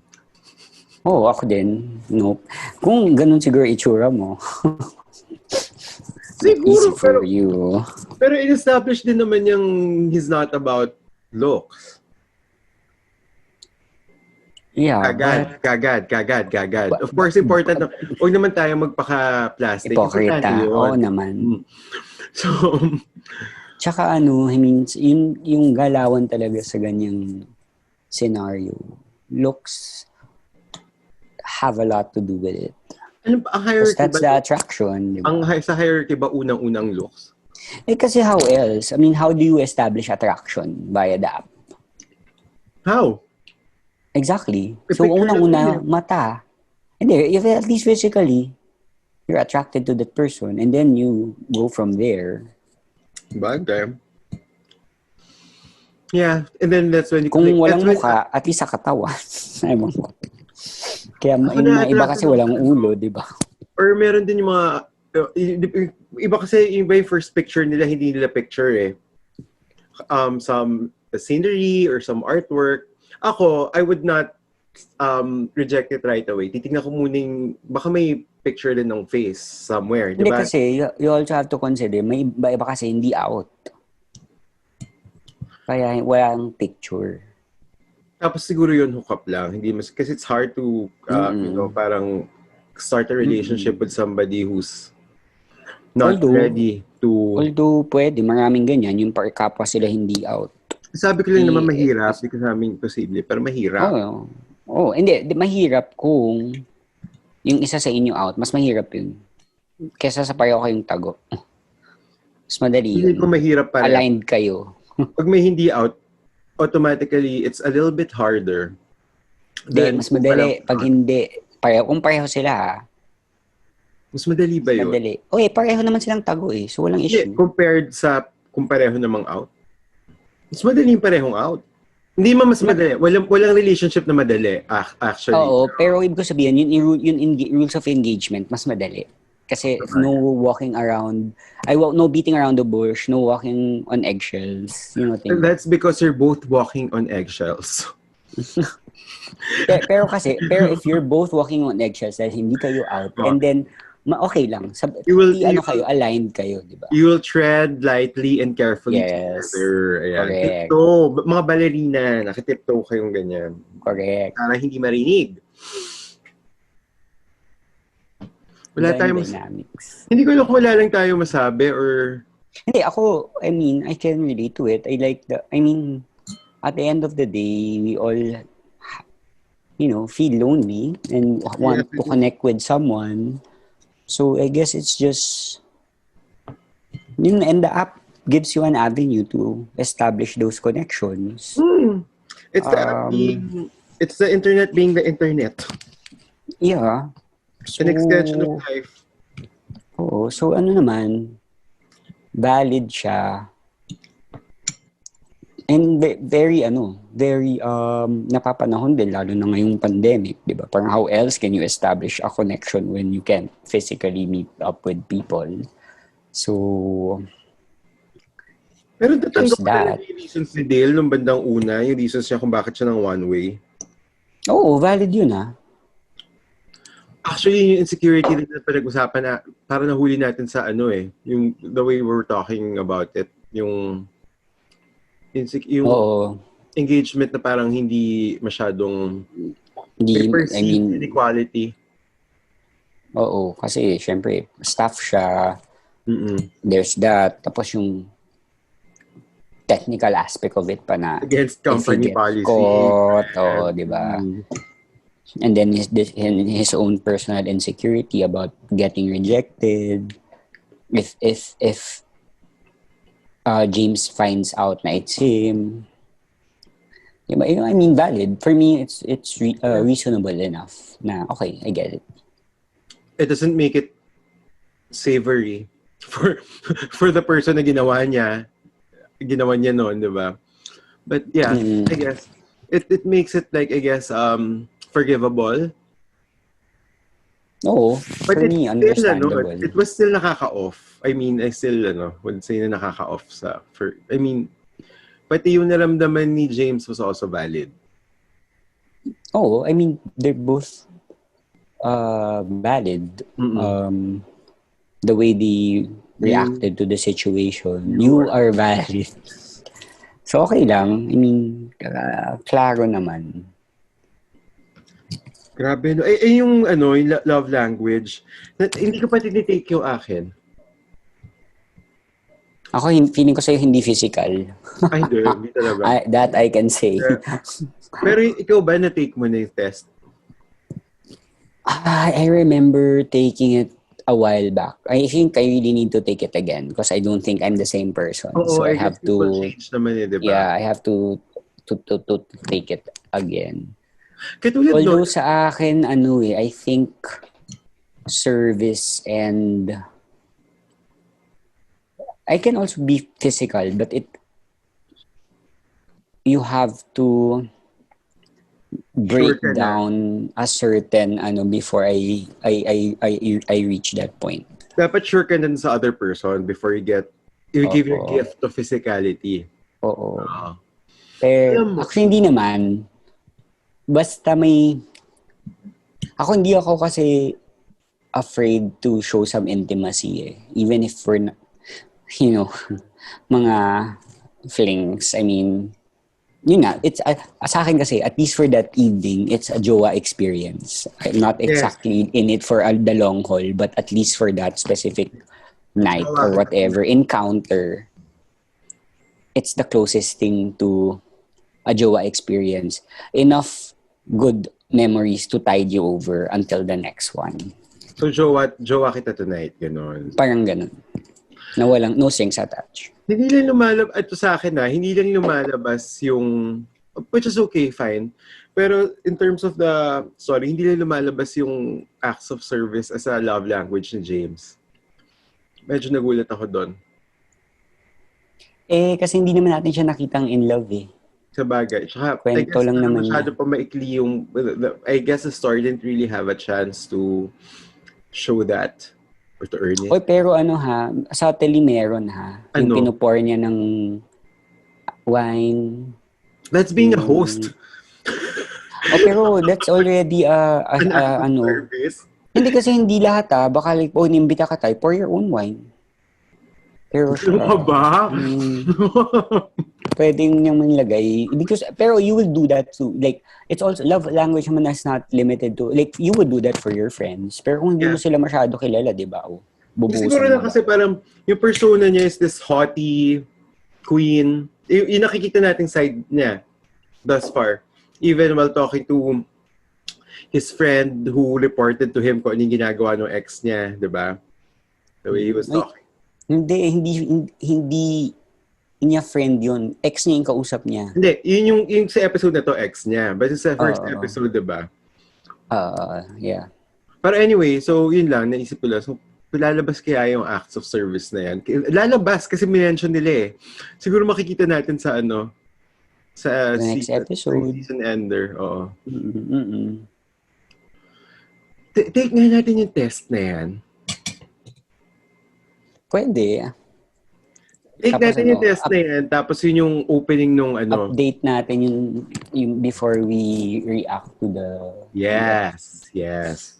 Ako din. Nope. Kung ganun siguro itsura mo. Siguro, easy for you. Pero in-establish din naman yung he's not about looks. Yeah, Kagad. Of course, important na, huwag naman tayo magpaka-plastic. Importante Hipokrita. yun. Oo naman. So, tsaka I mean, yung galawan talaga sa ganyang scenario, looks have a lot to do with it. Ano ba, ang hierarchy that's ba? the attraction. Diba? Sa hierarchy ba unang-unang looks? Kasi how else? I mean, how do you establish attraction via the app? How? Exactly. So, unang-una, mata. Hindi, if at least physically, you're attracted to that person and then you go from there. Bagay. Yeah, and then that's when you Kung walang mukha, at least sa katawan. Ewan ko. Kaya yung mga iba kasi walang ulo, di ba? Or meron din yung mga iba kasi yung first picture nila, hindi nila picture eh. Some scenery or some artwork. Ako, I would not reject it right away. Titignan ko muna baka may picture din ng face somewhere, di ba? Hindi kasi, you also have to consider, may iba kasi hindi out. Kaya walang picture. Tapos siguro yun hook up lang. Hindi mas, kasi it's hard to, you know, parang start a relationship with somebody who's not ready to... Although pwede, maraming ganyan, yung kapwa sila hindi out. Sabi ko lang naman mahirap, hindi ko namin imposible, pero mahirap. Hindi, mahirap kung yung isa sa inyo out, mas mahirap yun. Kesa sa pareho kayong tago. Mas madali yun. Hindi ko mahirap pareho. Aligned kayo. Pag may hindi out, automatically, it's a little bit harder. Mas madali pag hindi. Kung pareho sila, mas madali ba yun? Madali. Pareho naman silang tago eh. So, walang issue. Compared sa kung pareho namang out, mas madali yung parehong out. Hindi man mas madali. Walang relationship na madali, actually. Oo, pero ibig ko sabihin, yung rules of engagement, mas madali. Kasi no walking around, no beating around the bush, no walking on eggshells. You know what I mean? That's because you're both walking on eggshells. pero if you're both walking on eggshells dahil hindi kayo out, and then, okay lang. Kayo, aligned kayo, di ba? You will tread lightly and carefully together. Correct. So, mga ballerina, nakitiptoe kayong ganyan. Correct. Para hindi marinig. Wala tayong dynamics. Hindi ko alam kung wala lang tayo masabi or... Hindi, ako, I mean, I can relate to it. At the end of the day, we all, feel lonely and want to connect with someone. So, I guess it's just... And the app gives you an avenue to establish those connections. It's the app it's the internet being the internet. Yeah. So, an extension of life. Oo. So, naman, valid siya. And very napapanahon din, lalo na ngayong pandemic, di ba? Parang how else can you establish a connection when you can't physically meet up with people? So, pero tatanggap ko yung reasons ni Dale nung bandang una, yung reasons niya kung bakit siya ng one way. Oo, valid yun Actually, yung insecurity na pinag-usapan na para nahuli natin sa yung the way we're talking about it, yung engagement na parang hindi masyadong inequality. Oo, kasi syempre staff siya. There's that. Tapos yung technical aspect of it pa na against company policy. Di ba? And then his own personal insecurity about getting rejected. If James finds out na it's him, valid. For me, it's reasonable enough na okay, I get it. It doesn't make it savory for the person na ginawa niya noon, di ba? But yeah, I guess it makes it like, I guess, forgivable. No, but for me, understandable. It was still nakaka-off. I mean, I still, would say na nakaka-off pati yung naramdaman ni James was also valid. Oh, I mean, they're both valid. The way they reacted to the situation. You are valid. So, okay lang. I mean, klaro naman. Grabe, no? Yung, yung love language, hindi ko pa tinitake yung akin. Ako, feeling ko sa'yo hindi physical. Ay, hindi talaga. That I can say. Pero ikaw ba na-take mo na yung test? I remember taking it a while back. I think I really need to take it again because I don't think I'm the same person. Oo, so I have to change naman diba? Yeah, I have to take it again. Katulad Although sa akin I think service and I can also be physical, but you have to break down a certain before I reach that point. Dapat sure ka nun sa other person before you give your gift of physicality. Oo. Pero actually hindi naman. Basta hindi ako kasi afraid to show some intimacy even if we're mga flings. I mean, yun nga, it's sa akin kasi, at least for that evening, it's a jowa experience. I'm not exactly in it for the long haul, but at least for that specific night or whatever encounter, it's the closest thing to a jowa experience. Enough good memories to tide you over until the next one. So, jowa kita tonight, gano'n. Parang gano'n. Na walang, no strings attached. Hindi lang lumalabas, ito sa akin hindi lang lumalabas yung, which is okay, fine. Pero in terms of the story, hindi lang lumalabas yung acts of service as a love language ni James. Medyo nagulat ako doon. Kasi hindi naman natin siya nakitang in love Sa bagay. Tsaka, kwento lang naman masyado pa maikli yung, I guess the story didn't really have a chance to show that. Or to earn it. Pero sa tele meron yung pinupour niya ng wine. That's being a host. Pero that's already service. Hindi kasi hindi lahat baka like, nimbita ka tayo, pour your own wine. Pero ba? Pwedeng niyang manilagay. Pero you will do that too. Like, it's also, love language naman is not limited to, like, you would do that for your friends. Pero kung hindi mo sila masyado kilala, di ba? Siguro lang kasi parang, yung persona niya is this haughty queen. Yung nakikita nating side niya thus far. Even while talking to his friend who reported to him kung anong ginagawa ng ex niya, di ba? The way he was talking. Hindi niya friend yun. Ex niya yung kausap niya. Hindi, yun yung sa episode na to, ex niya. But sa first episode, diba? Yeah. But anyway, so yun lang, naisip ko lang. So, lalabas kaya yung acts of service na yan? Lalabas kasi minention nila Siguro makikita natin sa sa next episode. Season ender. Oo. Take nga natin yung test na yan. Pwede. Take natin yung test na yan, tapos yun yung opening nung update natin yung before we react to the... Yes.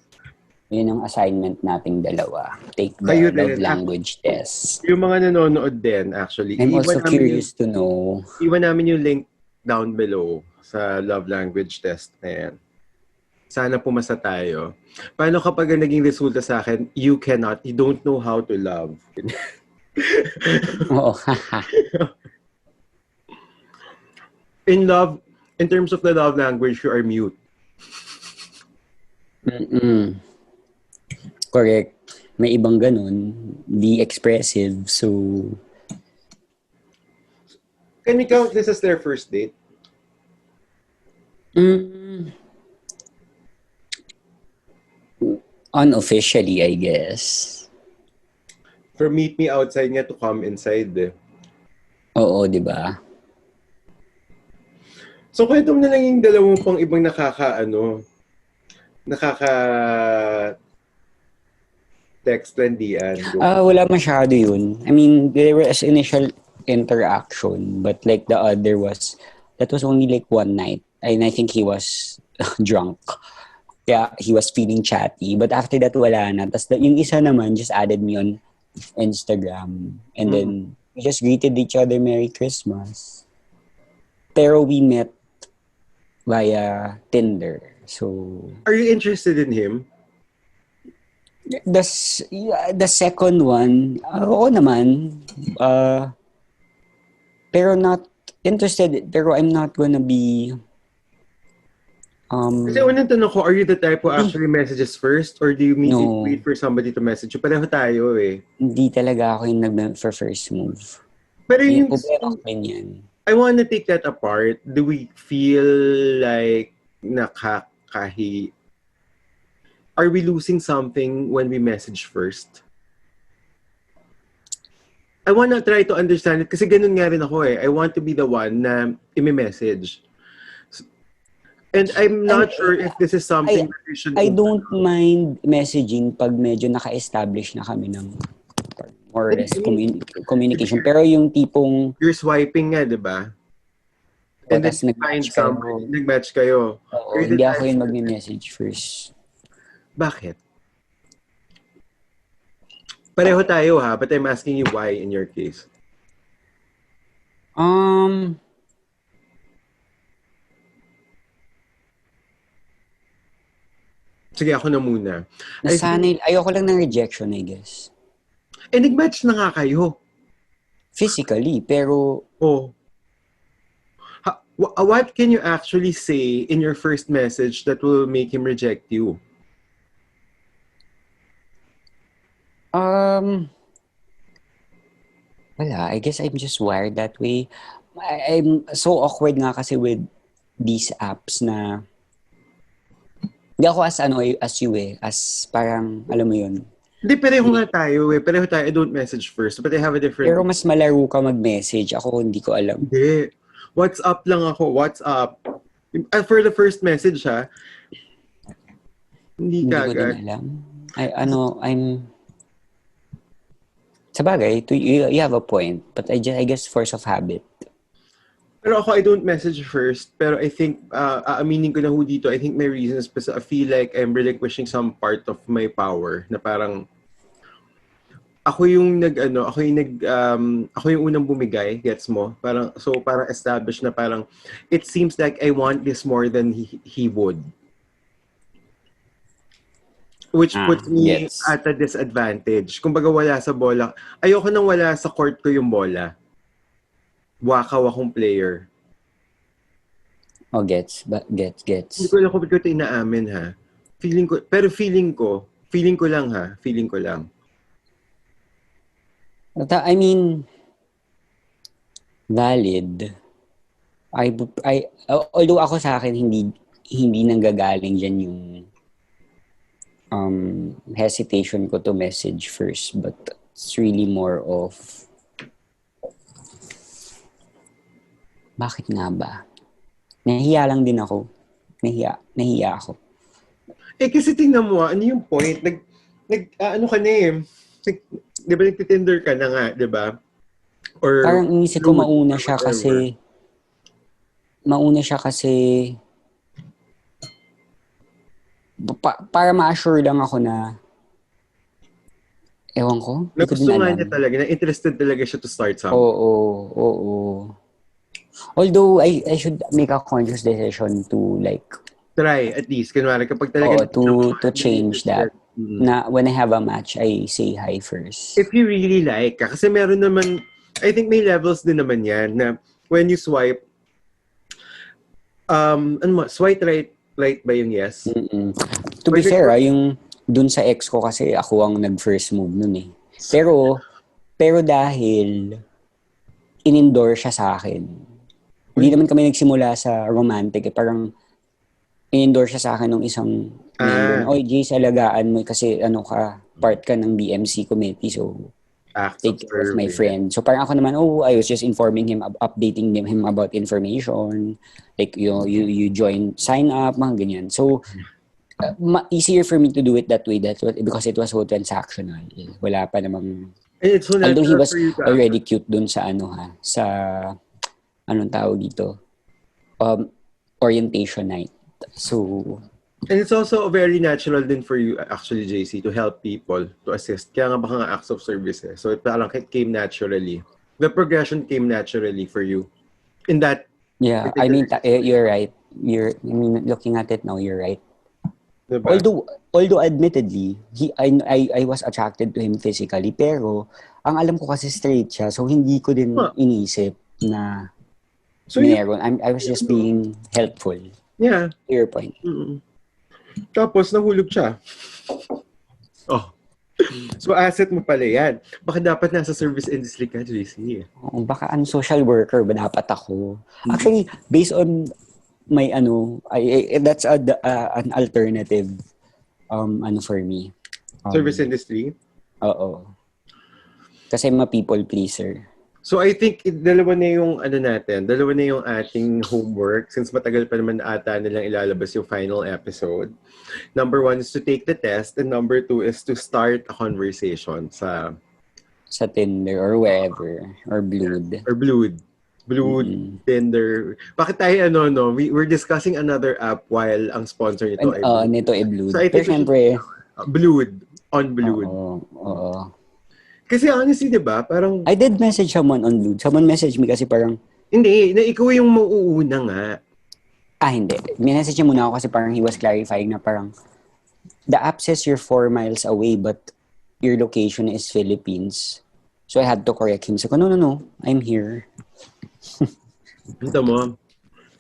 Yun ang assignment nating dalawa. Take the love language test. Yung mga nanonood din, actually. I'm also curious to know. Iwan namin yung link down below sa love language test na yan. Sana pumasa tayo. Paano kapag ang naging resulta sa akin, you don't know how to love. Oo. In terms of the love language, you are mute. Correct. May ibang ganun. Be expressive. So, can we count this as their first date? Unofficially, I guess. From meet me outside nga to come inside. Oo, di ba? So, kwento mo na lang yung dalawang pang ibang text-landian. Wala masyado yun. I mean, there was initial interaction, but like the other that was only like one night. And I think he was drunk. Yeah, he was feeling chatty. But after that, wala na. Tapos yung isa naman just added me on Instagram. And then we just greeted each other Merry Christmas. Pero we met via Tinder. So, are you interested in him? The second one, oo naman. Pero not interested, pero I'm not gonna be... Kasi unang tanong ko, are you the type who actually messages first? Or do you wait for somebody to message you? Pareho tayo eh. Hindi talaga ako yung nag-first move. Pero yung... Problema ko rin yan. I wanna take that apart. Do we feel like nakakahi... Are we losing something when we message first? I wanna try to understand it kasi ganun nga rin ako eh. I want to be the one na i-message. And I'm not sure if this is something that we should... I don't mind messaging pag medyo naka-establish na kami ng more or less communication. Pero yung tipong... You're swiping nga, di ba? And then nag-match kayo. Oo, hindi ako yung mag-message first. Bakit? Pareho tayo ha, but I'm asking you why in your case. Sige, ako na muna. Ayoko lang ng rejection, I guess. Eh, nag-match na nga kayo. Physically, pero... Oh. What can you actually say in your first message that will make him reject you? Wala. I guess I'm just wired that way. I'm so awkward nga kasi with these apps na... Hindi ako as you eh. As parang, alam mo yun. Hindi, pareho nga tayo eh. Pareho tayo. I don't message first, but I have a different... Pero mas malaro ka mag-message. Ako hindi ko alam. Hindi. WhatsApp lang ako. WhatsApp. For the first message ha. Hindi ka agad. Hindi ko din alam. I'm... Sabagay, you have a point. But I guess force of habit. Pero ako, I don't message first. Pero I think, aaminin ko na ho dito, I think my reason is because I feel like I'm relinquishing some part of my power. Na parang, ako yung unang bumigay, gets mo? Parang, so parang established na parang, it seems like I want this more than he would. Which puts me at a disadvantage. Kumbaga wala sa bola. Ayoko nang wala sa court ko yung bola. Wakaw akong player. Oh, gets. Hindi ko lang kung ito inaamin ha. Feeling ko lang ha. Feeling ko lang. I mean, valid. Although ako sa akin, hindi nanggagaling dyan yung hesitation ko to message first, but it's really more of bakit nga ba? Nahiya lang din ako. Nahiya ako. Eh kasi tingnan mo, ano yung point? Ano ka na eh? Di ba nagtitinder ka na nga, di ba? Or parang inisip ko mauna siya kasi para ma-assure lang ako na ewan ko. Gusto nga niya talaga, na interested talaga siya to start something. Oo. Although, I should make a conscious decision to like... Try, at least. Kunwari, kapag talaga... to change that. Na when I have a match, I say hi first. If you really like ka. Kasi meron naman... I think may levels din naman yan na when you swipe... swipe right ba yung yes? To be fair, yung dun sa ex ko kasi ako ang nag-first move nun eh. Pero dahil in-endorse siya sa akin. Hindi naman kami nagsimula sa romantic. Parang in-endorse siya sa akin ng isang member. Oy, Jace, alagaan mo kasi part ka ng BMC committee. So, take care of my friend. So parang ako naman, I was just informing him, updating him about information. Like, you join, sign up, mga ganyan. So, easier for me to do it that way because it was so transactional. Wala pa namang... Although he was already cute dun sa sa anong tawag dito? Orientation night. So... And it's also very natural din for you, actually, JC, to help people, to assist. Kaya nga baka nga acts of service eh. So it parang came naturally. The progression came naturally for you in that Yeah, I mean, you're right. Looking at it now, you're right. Diba? Although admittedly, I was attracted to him physically, pero ang alam ko kasi straight siya, so hindi ko din inisip na meron. I was just being helpful. Yeah. To your point. Mm-mm. Tapos nahulog siya. Oh. So asset mo pala yan. Baka dapat nasa service industry ka, JC. Baka social worker ba dapat ako? Actually, based on my that's an alternative for me. Service industry? Oo. Kasi I'm a people pleaser. So I think dalawa na yung ating homework since matagal pa naman ata nilang ilalabas yung final episode. Number 1 is to take the test and number 2 is to start a conversation sa Tinder or wherever or Blued. Tinder. Bakit tayo we're discussing another app while ang sponsor nito ay Blued. Nito ay Blued. So I think syempre Blued on Blued. Oo. Kasi honestly, 'di ba? Parang I did message someone on Blued. Someone messaged me kasi parang hindi, na ikaw yung mauuna nga. Hindi. Minessage niya muna ako kasi parang he was clarifying na parang the app says you're 4 miles away but your location is Philippines. So I had to correct him. So no, I'm here. Ito mo.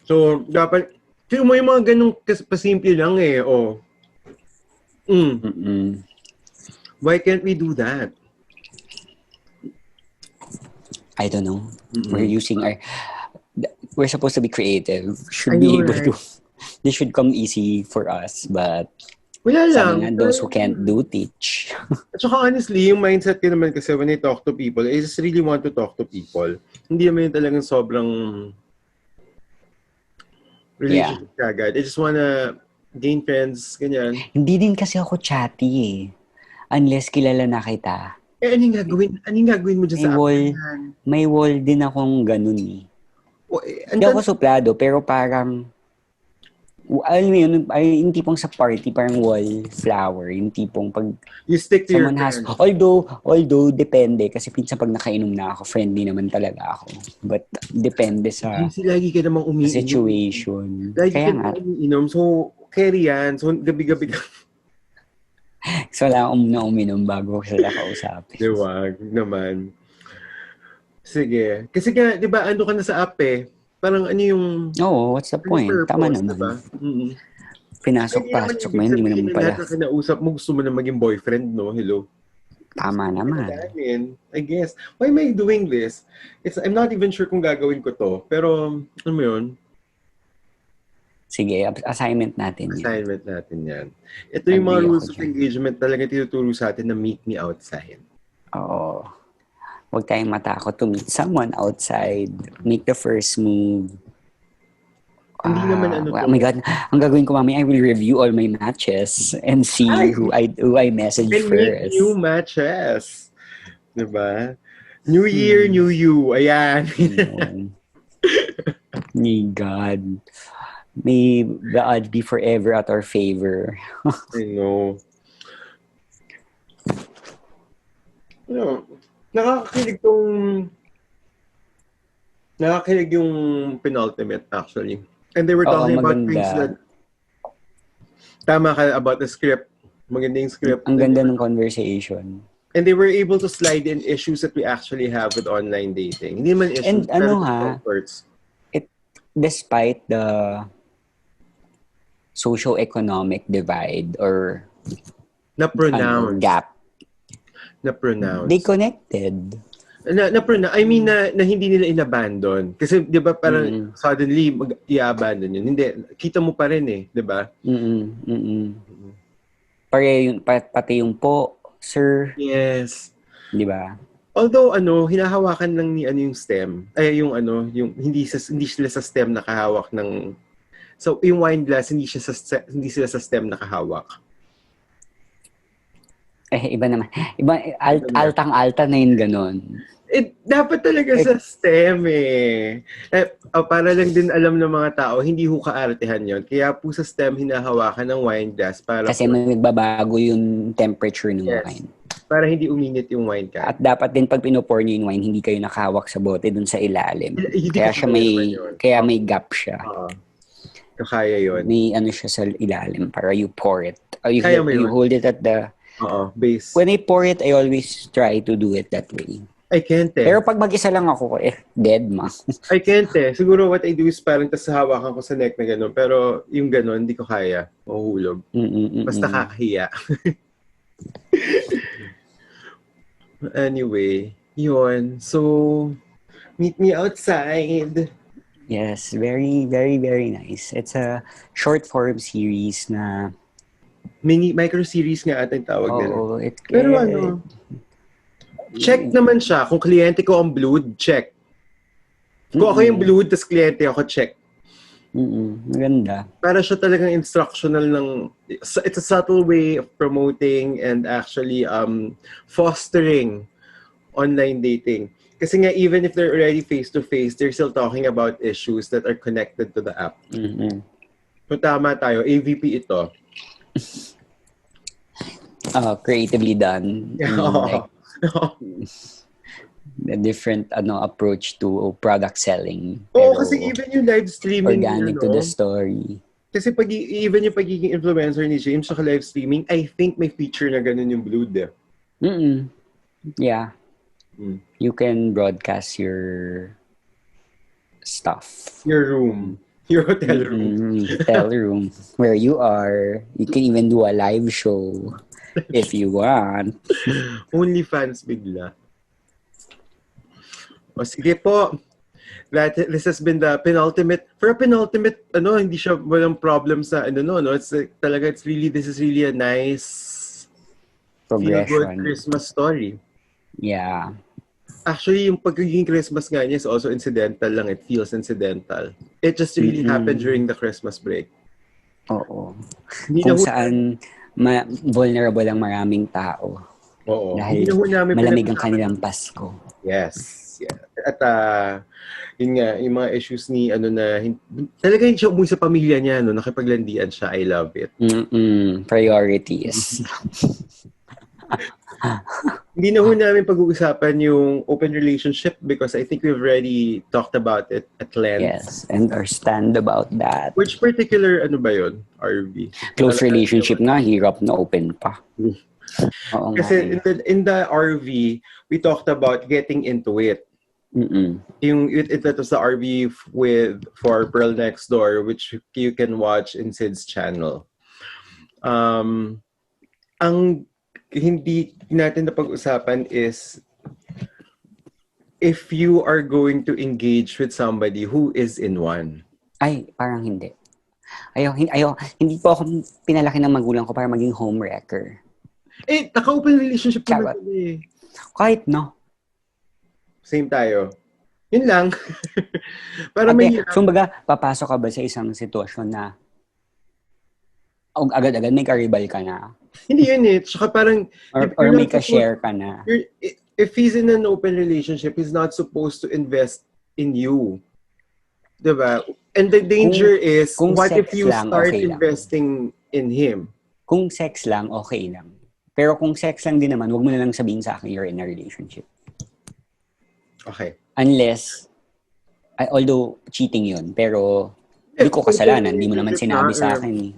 So, dapat, yung mga ganun pasimple lang eh. Why can't we do that? I don't know. We're supposed to be creative. Should be able to. This should come easy for us, but wala lang. Those who can't do, teach. At saka honestly, yung mindset ko naman kasi when I talk to people, I just really want to talk to people. Hindi naman yung talagang sobrang relationship agad. I just wanna gain friends, ganyan. Hindi din kasi ako chatty eh. Unless kilala na kita. Anong gagawin mo dyan sa app? May wall din akong ganun eh. Hindi ako suplado, pero parang alam mo yun, yung tipong sa party, parang wallflower, yung tipong pag you stick to your friends. Although, depende, kasi pinsan pag nakainom na ako, friendly naman talaga ako. But, depende sa lagi ka namang umiinom. Situation. Lagi ka namang umiinom, so, carry yan. So, gabi-gabi ka. So, wala akong na uminom bago ko sila kausapin. Diba? Naman. Sige. Kasi nga, di ba, ka na sa app eh. Parang what's the point? Purpose, tama naman. Diba? Pinasok-pasok mo, hindi mo naman pala. Lahat na kinausap mo, gusto mo na maging boyfriend, no? Hello? Tama naman. I guess. Why am I doing this? I'm not even sure kung gagawin ko to. Pero, ano mo yun? Sige, assignment natin yan. Ito yung mga rules of engagement talaga tinuturo sa atin na meet me outside. Oo. Huwag tayong matakot to meet someone outside. Make the first move. Hindi naman oh my God. Ang gagawin ko, mami, I will review all my matches and see who I message and first. Make new matches. Diba? New year, new you. Ayan. My God. May the odds be forever at our favor. I know. Nakakakilig yung penultimate actually. And they were talking about things that tama ka about the script. Maganda yung script. Ang ganda ng conversation. And they were able to slide in issues that we actually have with online dating. Hindi man issues. And despite the socio-economic divide or na-pronounce. Gap. Na-pronounce. They connected. I mean na hindi nila inabandon. Kasi 'di ba parang suddenly i-abandon yun. Hindi, kita mo pa rin eh, 'di ba? Pati yung po, sir. Yes. 'Di ba? Although hinahawakan lang ni yung stem. Ay yung hindi sila sa stem nakahawak ng. So yung wine glass hindi sila sa stem nakahawak. Iba naman. Altang-alta na yun ganon. Dapat talaga sa STEM eh. Para lang din alam ng mga tao, hindi ho kaartehan yun. Kaya po sa STEM, hinahawakan ng wine glass para... Kasi magbabago yung temperature ng wine. Para hindi uminit yung wine can. At dapat din pag pinopour niyo yung wine, hindi kayo nakahawak sa bote dun sa ilalim. Hindi Kaya ko siya kaya may gap siya. Kaya yun. May ano siya sa ilalim para you pour it. You Kaya hold it at the base. When I pour it, I always try to do it that way. I can't Pero pag mag-isa lang ako, dead ma. I can't Siguro what I do is parang tas hawakan ko sa neck na gano'n. Pero yung gano'n, hindi ko kaya. Mahuhulog. Basta kakahiya. Anyway, yun. So, meet me outside. Yes, very, very, very nice. It's a short form series na micro-series nga ata yung tawag nila. Pero check naman siya. Kung kliyente ko ang blood, check. Kung ako yung blood, tas kliyente ako, check. Maganda. Para siya talagang instructional it's a subtle way of promoting and actually fostering online dating. Kasi nga, even if they're already face-to-face, they're still talking about issues that are connected to the app. Kung tama tayo, AVP ito. Creatively done. The different approach to product selling. Kasi even yung live streaming organic to the story. Kasi even yung pagiging influencer ni James sa live streaming, I think may feature na ganun yung Blood. Yeah. You can broadcast your stuff. Your room. Your hotel room. Hotel room. Where you are. You can even do a live show if you want. OnlyFans bigla. O sige po. This has been the penultimate. For a penultimate, hindi siya walang problem sa It's this is really a nice progression. Feel-good Christmas story. Yeah. Actually, yung pagiging Christmas nga niya is also incidental lang. It feels incidental. It just really happened during the Christmas break. Oo. Kung saan vulnerable ang maraming tao. Oo. Dahil malamig ang kanilang Pasko. Yes. Yeah. At yun nga, yung mga issues ni talaga hindi siya umuwi sa pamilya niya, nakipaglandian siya. I love it. Priorities. Hindi na namin pag-uusapan yung open relationship because I think we've already talked about it at length. Yes, and our stand about that. Which particular, ba yun? RV? Close relationship nga, hirap na open pa. Kasi in the RV, we talked about getting into it. It was the RV for Pearl Next Door, which you can watch in Sid's channel. Ang hindi natin napag-usapan is if you are going to engage with somebody who is in one. Ay, parang hindi. Hindi po ako pinalaki ng magulang ko para maging homewrecker. Naka-open relationship naman Kahit no. Same tayo. Yun lang. Para so baga, papasok ka ba sa isang sitwasyon na agad-agad may karibal ka na? Hindi yun Tsaka parang... Or may ka-share ka na. If he's in an open relationship, he's not supposed to invest in you. Diba? And the danger is, what if you start investing in him? Kung sex lang, okay lang. Pero kung sex lang din naman, huwag mo na lang sabihin sa akin you're in a relationship. Okay. Unless, although cheating yun, pero hindi ko kasalanan, hindi mo naman sinabi sa akin.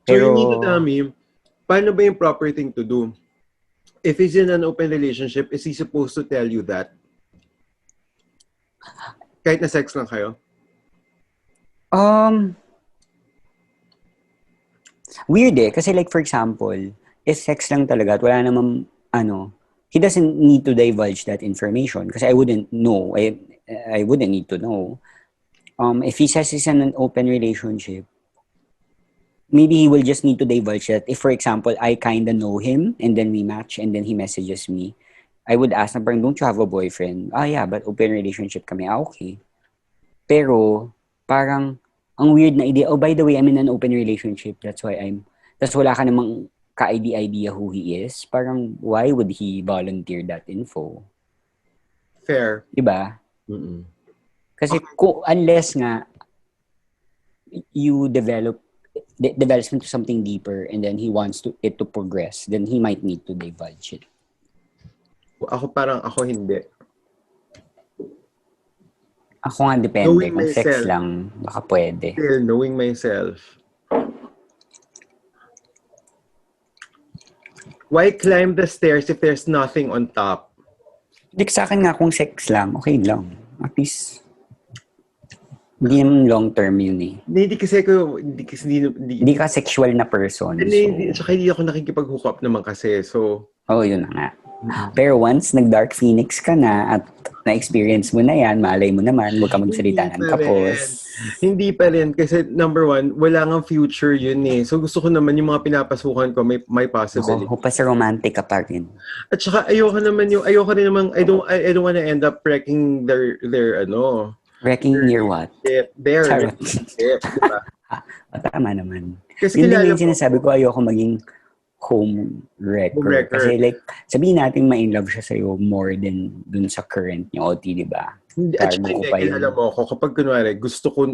So you need to tell me, paano ba yung proper thing to do? If he's in an open relationship, is he supposed to tell you that? Kahit na sex lang kayo? Weird kasi like for example, if sex lang talaga at wala namang he doesn't need to divulge that information kasi I wouldn't know. I wouldn't need to know. If he says he's in an open relationship, maybe he will just need to divulge that. If for example, I kinda know him and then we match and then he messages me, I would ask na parang, don't you have a boyfriend? Yeah, but open relationship kami. Okay. Pero parang ang weird na idea, by the way, I'm in an open relationship. That's why tas wala ka namang ka-idea who he is. Parang, why would he volunteer that info? Fair. Diba? Kasi unless nga, you develop develops into something deeper and then he wants it to progress, then he might need to divulge it. Ako hindi. Ako nga depende. Knowing Kung myself, sex lang, baka pwede. Still, knowing myself. Why climb the stairs if there's nothing on top? Dik sa akin nga kung sex lang, okay lang. At least, hindi naman long term yun eh. Hindi ka sexual na person. Tsaka hindi ako nakikipag-hook up naman kasi. So, yun na nga. Pero once nag-Dark Phoenix ka na at na-experience mo na yan, malay mo naman, huwag ka magsalita ng tapos. Hindi pa rin. Kasi number one, wala nga future yun eh. So gusto ko naman yung mga pinapasukan ko, may possibility. Ako pa sa romantic ka pa rin. At saka I don't wanna end up wrecking their Wrecking your what? Their relationship, diba? Tama naman. Kasi yun din yung sinasabi ko, ayoko maging home wrecker. Kasi like, sabihin natin ma-in-love siya sa'yo more than dun sa current niya, OT, di ba? At saka kilala mo ako, kapag kunwari, gusto ko,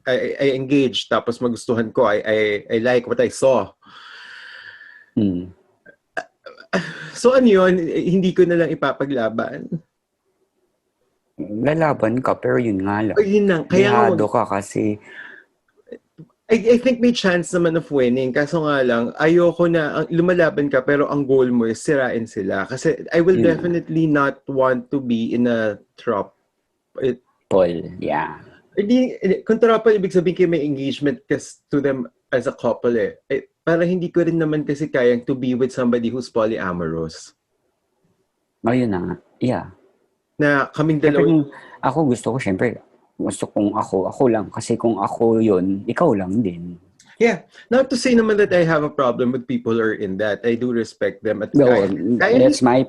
I engage, tapos magustuhan ko, I like what I saw. So ano yun, hindi ko na lang ipapaglaban. Lalaban ka, pero yun nga lang. Kaya ka kasi I think may chance naman of winning. Kaso nga lang, ayoko na, lumalaban ka, pero ang goal mo is sirain sila. Kasi I will definitely not want to be in a trop. Paul, yeah. Kung tropa, ibig sabihin kayo may engagement to them as a couple eh. Para hindi ko rin naman kasi kayang to be with somebody who's polyamorous. Yun na nga. Yeah. Na kaming dalawa. Ako gusto ko, syempre, gusto kong ako lang. Kasi kung ako yun, ikaw lang din. Yeah. Not to say naman that I have a problem with people who are in that. I do respect them. At that's my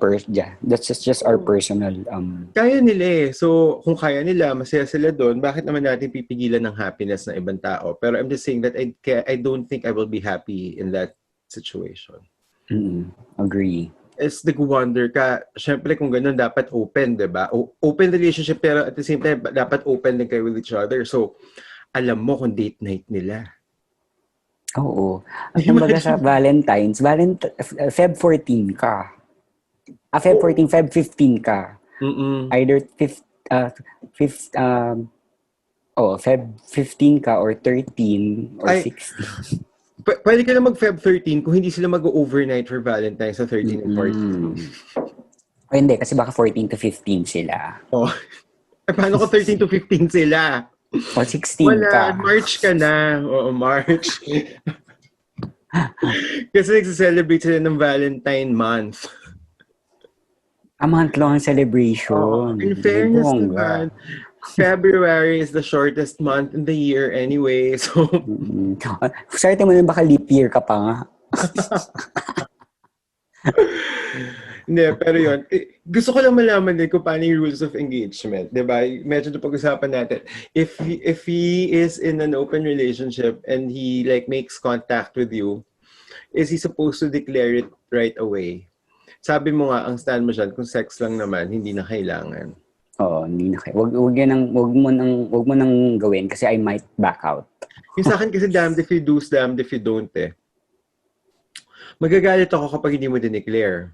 that's just our personal... Kaya nila eh. So, kung kaya nila, masaya sila doon, bakit naman natin pipigilan ng happiness ng ibang tao? Pero I'm just saying that I don't think I will be happy in that situation. Agree. Is nag-wonder ka, syempre kung gano'n, dapat open, diba? Open relationship, pero at the same time, dapat open din kayo with each other. So, alam mo kung date night nila. Oo. At kumbaga sa Valentine's, Feb 14 ka. Feb 14, Feb 15 ka. Either Feb 15 ka or 13 or 16. Pwede ka na mag-Feb 13 kung hindi sila mag-overnight for Valentine's sa 13 and 14. Hindi, kasi baka 14 to 15 sila. Paano kung 13 to 15 sila? 16 ka. March ka na. Oo, March. Kasi nagsa-celebrate sila ng Valentine month. A month-long celebration. In fairness naman, February is the shortest month in the year anyway. So, Swerte mo na baka leap year ka pa nga. Hindi, pero yun. Gusto ko lang malaman din kung paano yung rules of engagement. Diba? Medyo na pag-usapan natin. If he is in an open relationship and he like makes contact with you, is he supposed to declare it right away? Sabi mo nga, ang stand mo dyan, kung sex lang naman, hindi na kailangan. Oo, hindi na kayo. Wag mo nang gawin kasi I might back out. Yung sa akin kasi damned if you do, damned if you don't eh. Magagalit ako kapag hindi mo dineclare.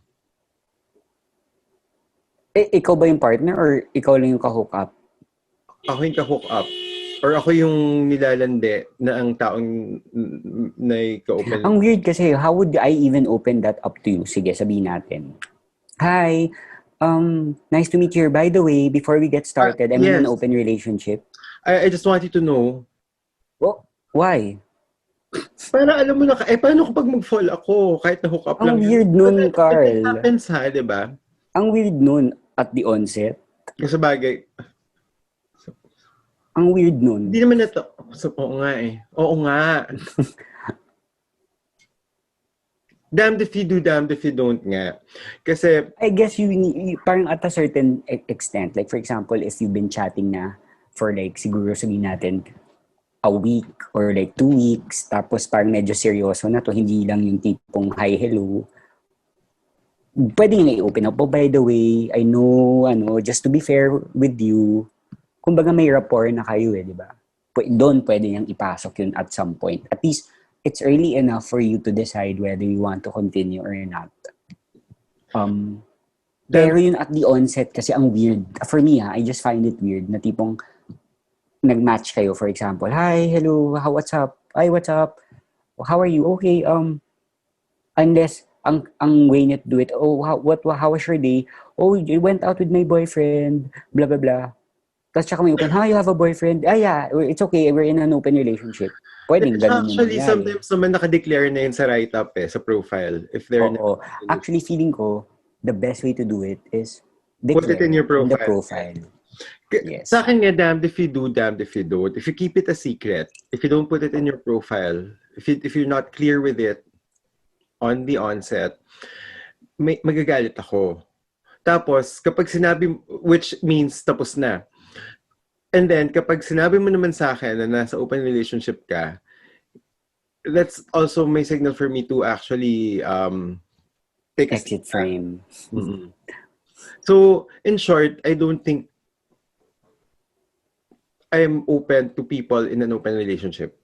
Ikaw ba yung partner or ikaw lang yung ka-hook up? Ako yung ka-hook up. Or ako yung nilalande na ang taong na ka-open. Ang weird kasi, how would I even open that up to you? Sige, sabihin natin. Hi, nice to meet you. By the way, before we get started, I'm in an open relationship. I just want you to know. Well, why? Para alam mo na, paano kapag mag-fall ako? Kahit na-hook up lang. Ang weird nun, Carl. It happens ha, diba? Ang weird nun at the onset. Kasi bagay. Ang weird nun. Hindi naman ito. Oo nga eh. Oo nga. Damned if you do, damned if you don't nga. Kasi, I guess you parang at a certain extent, like for example, if you've been chatting na for like, siguro sabihin natin, a week or like 2 weeks, tapos parang medyo seryoso na to, hindi lang yung tipong hi, hello. Pwede nga i-open up. Oh, by the way, I know, just to be fair with you, kumbaga may rapport na kayo di ba? doon pwede niyang ipasok yun at some point. At least, it's early enough for you to decide whether you want to continue or not. Pero yun at the onset, kasi ang weird. For me, I just find it weird na tipong nag-match kayo, for example, hi, hello, what's up? Hi, what's up? How are you? Okay, unless, ang way niya to do it, oh, how was your day? Oh, you went out with my boyfriend, blah, blah, blah. Tapos tsaka may open, hi, you have a boyfriend? Yeah, it's okay, we're in an open relationship. Pwedeng ganun yung Actually, nangyari. sometimes naman nakadeclare na yun sa write-up sa profile. If they're Actually, feeling ko, the best way to do it is put it in your profile. In the profile. Yes. Sa akin nga, damned if you do, damned if you don't. If you keep it a secret, if you don't put it in your profile, if you're not clear with it on the onset, magagalit ako. Tapos, kapag sinabi, which means tapos na. And then, kapag sinabi mo naman sa akin na nasa open relationship ka, that's also my signal for me to actually take a exit frame. Mm-hmm. So, in short, I don't think I am open to people in an open relationship.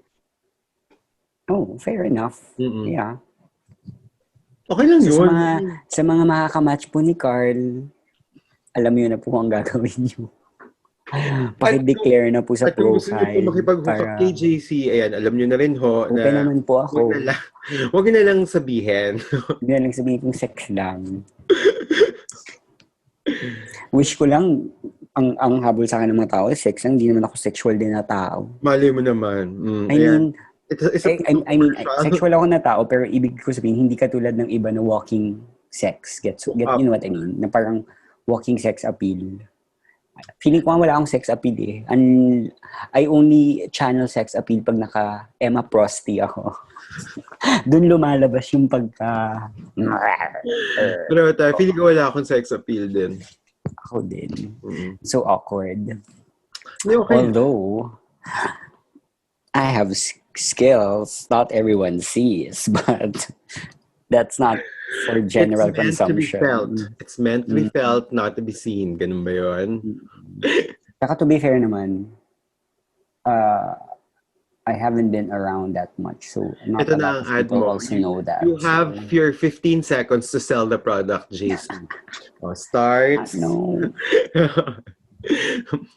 Oh, fair enough. Mm-mm. Yeah. Okay lang so, yun. Sa mga makakamatch po ni Carl, alam niyo na po ang gagawin niyo. Paki-declare na po sa profile. At kung gusto niyo po makipag-hook up kay JC, ayan, alam niyo na rin ho. Open na, naman po ako. Huwag na lang sabihin. Huwag na lang sabihin kung sex lang. Wish ko lang, ang habol sa akin ng mga tao, sex lang, hindi naman ako sexual din na tao. Mali mo naman. I mean, sexual ako na tao, pero ibig ko sabihin, hindi katulad ng iba na walking sex. Get you know what I mean? Na parang walking sex appeal. Feeling ko wala akong sex appeal eh. I only channel sex appeal pag naka-Emma Prosty ako. Doon lumalabas yung pagka... Pero feeling ko wala akong sex appeal din. Ako din. Mm-hmm. So awkward. Okay. Although, I have skills not everyone sees, but that's not for general consumption. It's meant to be felt, not to be seen. Ganun ba yun? Saka to be fair naman, I haven't been around that much, so not ito a lot of people also know that. You have your 15 seconds to sell the product, Jason. Start. No.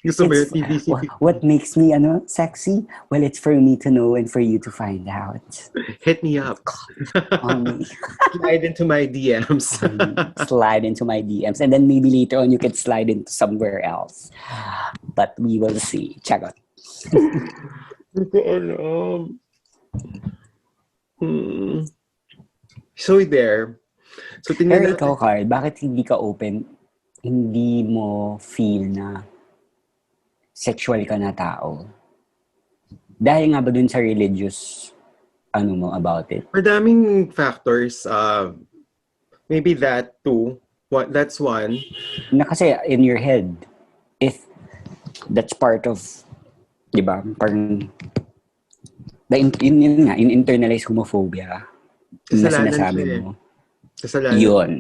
Gusto mo yung TVC? What makes me sexy? Well, it's for me to know and for you to find out. Hit me up. Slide into my DMs. Slide into my DMs. And then maybe later on you can slide into somewhere else. But we will see. Check out. Hindi ko alam. So there. So, pero ikaw, Carl, bakit hindi ka open? Hindi mo feel na sexual ka na tao? Dahil nga ba dun sa religious mo about it? Madaming factors. Maybe that too. That's one. Na kasi in your head, if that's part of, di ba, parang yun nga, in internalized homophobia, na sinasabi mo. Kasalanan. Yun.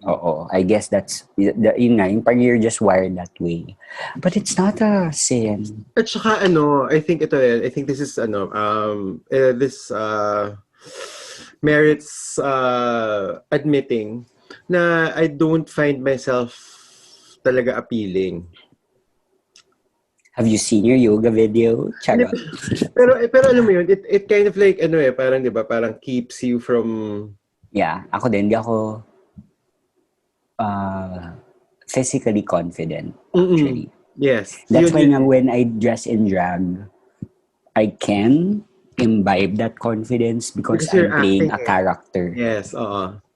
Oo. I guess that's, yun nga, yung parang you're just wired that way. But it's not a sin. At saka I think this is this merits admitting na I don't find myself talaga appealing. Have you seen your yoga video? Check out. pero alam mo yun, it kind of like parang 'di ba, parang keeps you from. Yeah, ako din, hindi ako physically confident, actually. Yes. That's why nga when I dress in drag, I can imbibe that confidence because I'm playing a character. Yes,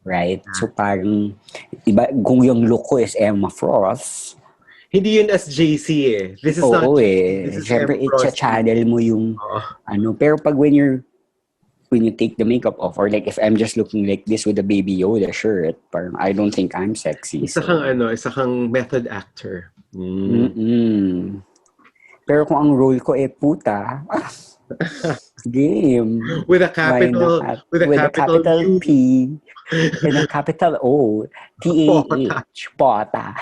Right? So parang, iba, kung yung look ko is Emma Frost, hindi yun as JC eh. This is not JC. Siyempre, i-channel mo yung, pero pag when you take the makeup off, or like if I'm just looking like this with a Baby Yoda shirt, parang I don't think I'm sexy. Isa kang method actor. Pero kung ang role ko puta, game. With a capital P and a capital O, T-A-H, pota.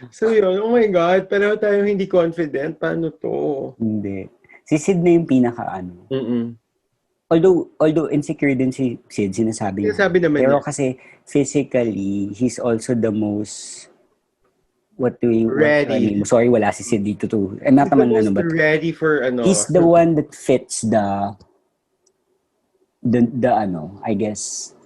So yun, oh my God, pero tayo hindi confident. Paano to? Hindi. Si Sid na yung pinaka Although insecure din si Sid, sinasabi niya. Sinasabi naman Pero niya. kasi physically, he's also the most Ready. sorry, wala si Sid dito too. I'm not He's the naman most but ready for he's the one that fits the I guess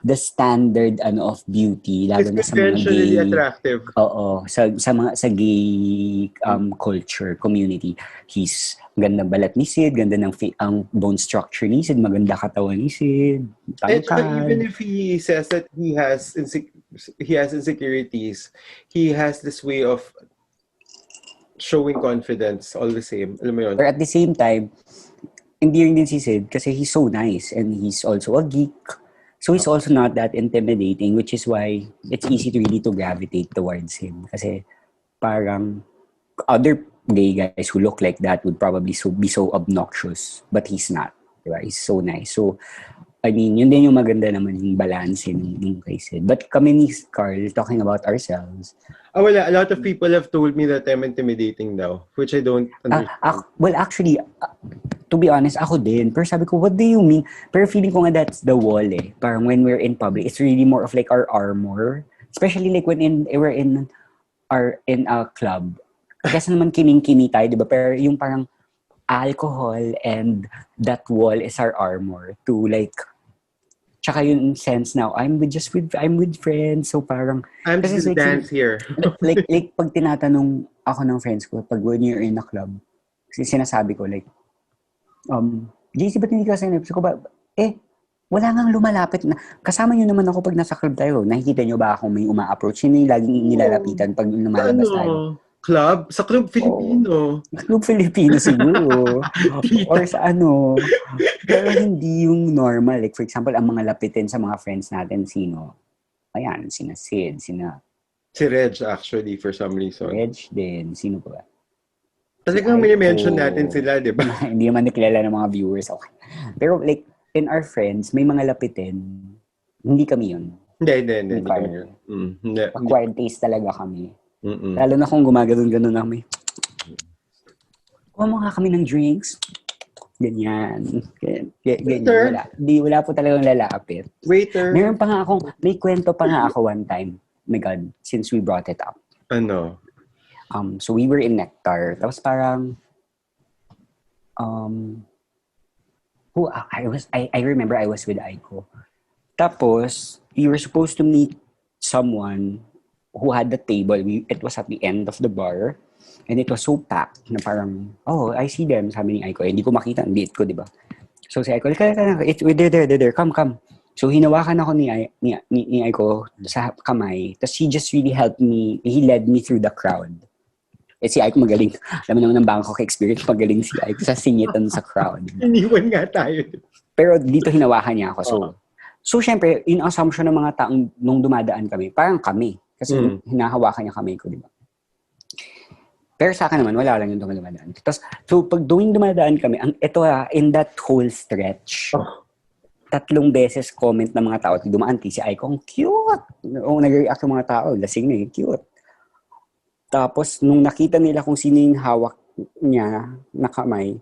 the standard of beauty, lalo He's na sa mga conventionally gay. attractive. Oo, sa gay culture community. He's ganda balat ni Sid, ganda ng ang bone structure ni Sid, maganda katawan ni Sid, tangkad. Even if he says that he has insecurities, he has this way of showing confidence all the same. Alam mo yun? But at the same time, hindi rin din si Sid kasi he's so nice and he's also a geek. So he's also not that intimidating, which is why it's easy to really to gravitate towards him. Kasi parang other gay guys who look like that would probably be so obnoxious, but he's not. Diba? He's so nice. So, I mean, yun din yung maganda naman yung balance yung kay Sid. But kami ni Carl, talking about ourselves. Wala. A lot of people have told me that I'm intimidating now, which I don't understand. Well, actually, to be honest, ako din. Pero sabi ko, what do you mean? Pero feeling ko nga that's the wall eh. Parang when we're in public, it's really more of like our armor. Especially like when we're in a club. Kasi naman kiming-kimi tayo, di ba? Pero yung parang alcohol and that wall is our armor to like, tsaka yung sense now, I'm with friends. So parang, I'm just like, dance here. like pag tinatanong ako ng friends ko, pag when you're in a club, sinasabi ko like, JC, ba't hindi ka sign up? So, wala ngang lumalapit na. Kasama nyo naman ako pag nasa club tayo. Nakikita nyo ba akong may uma-approach? Sino yung laging nilalapitan pag lumalabas tayo? Club? Sa Club Filipino. Club Filipino siguro. Or sa ano. Pero hindi yung normal. Like for example, ang mga lapitin sa mga friends natin, sino? Ayan, sina Sid, Si Reg actually, for some reason. Reg din. Sino pa ba? Talagang mini-mention natin sila, di ba? Hindi naman nakilala ng mga viewers. Okay. Pero like, in our friends, may mga lapitin. Hindi kami yun. Hindi kami yun. Acquired taste talaga kami. Lalo na kung gumagano'n na kami. Kuha mo nga kami ng drinks. Ganyan. Ganyan. Wala po talagang lalapit. Waiter. May kwento pa nga ako one time. Oh my God, since we brought it up. Ano? So we were in Nectar. Tapos parang I remember I was with Aiko. Tapos we were supposed to meet someone who had the table. It was at the end of the bar and it was so packed na parang, I see them, sabi ni Aiko. Hindi ko makita ang date ko, di ba? So si Aiko, they're come. So hinawakan ako ni Aiko sa kamay. Tapos he led me through the crowd. Si Aiko magaling. Alam mo naman ng Bangkok experience, magaling si Aiko sa singitan sa crowd. Iniwan nga tayo. Pero dito hinawakan niya ako. So syempre, in assumption ng mga taong nung dumadaan kami, parang kami. Kasi hinahawakan niya kamay ko, di ba? Pero sa akin naman, wala lang yung dumadaan. Tapos, so pag dumadaan kami, in that whole stretch, 3 beses comment ng mga tao at dumaan si Aiko, ang cute! Nag-react yung mga tao, lasing na cute. Tapos, nung nakita nila kung sino yung hawak niya na kamay,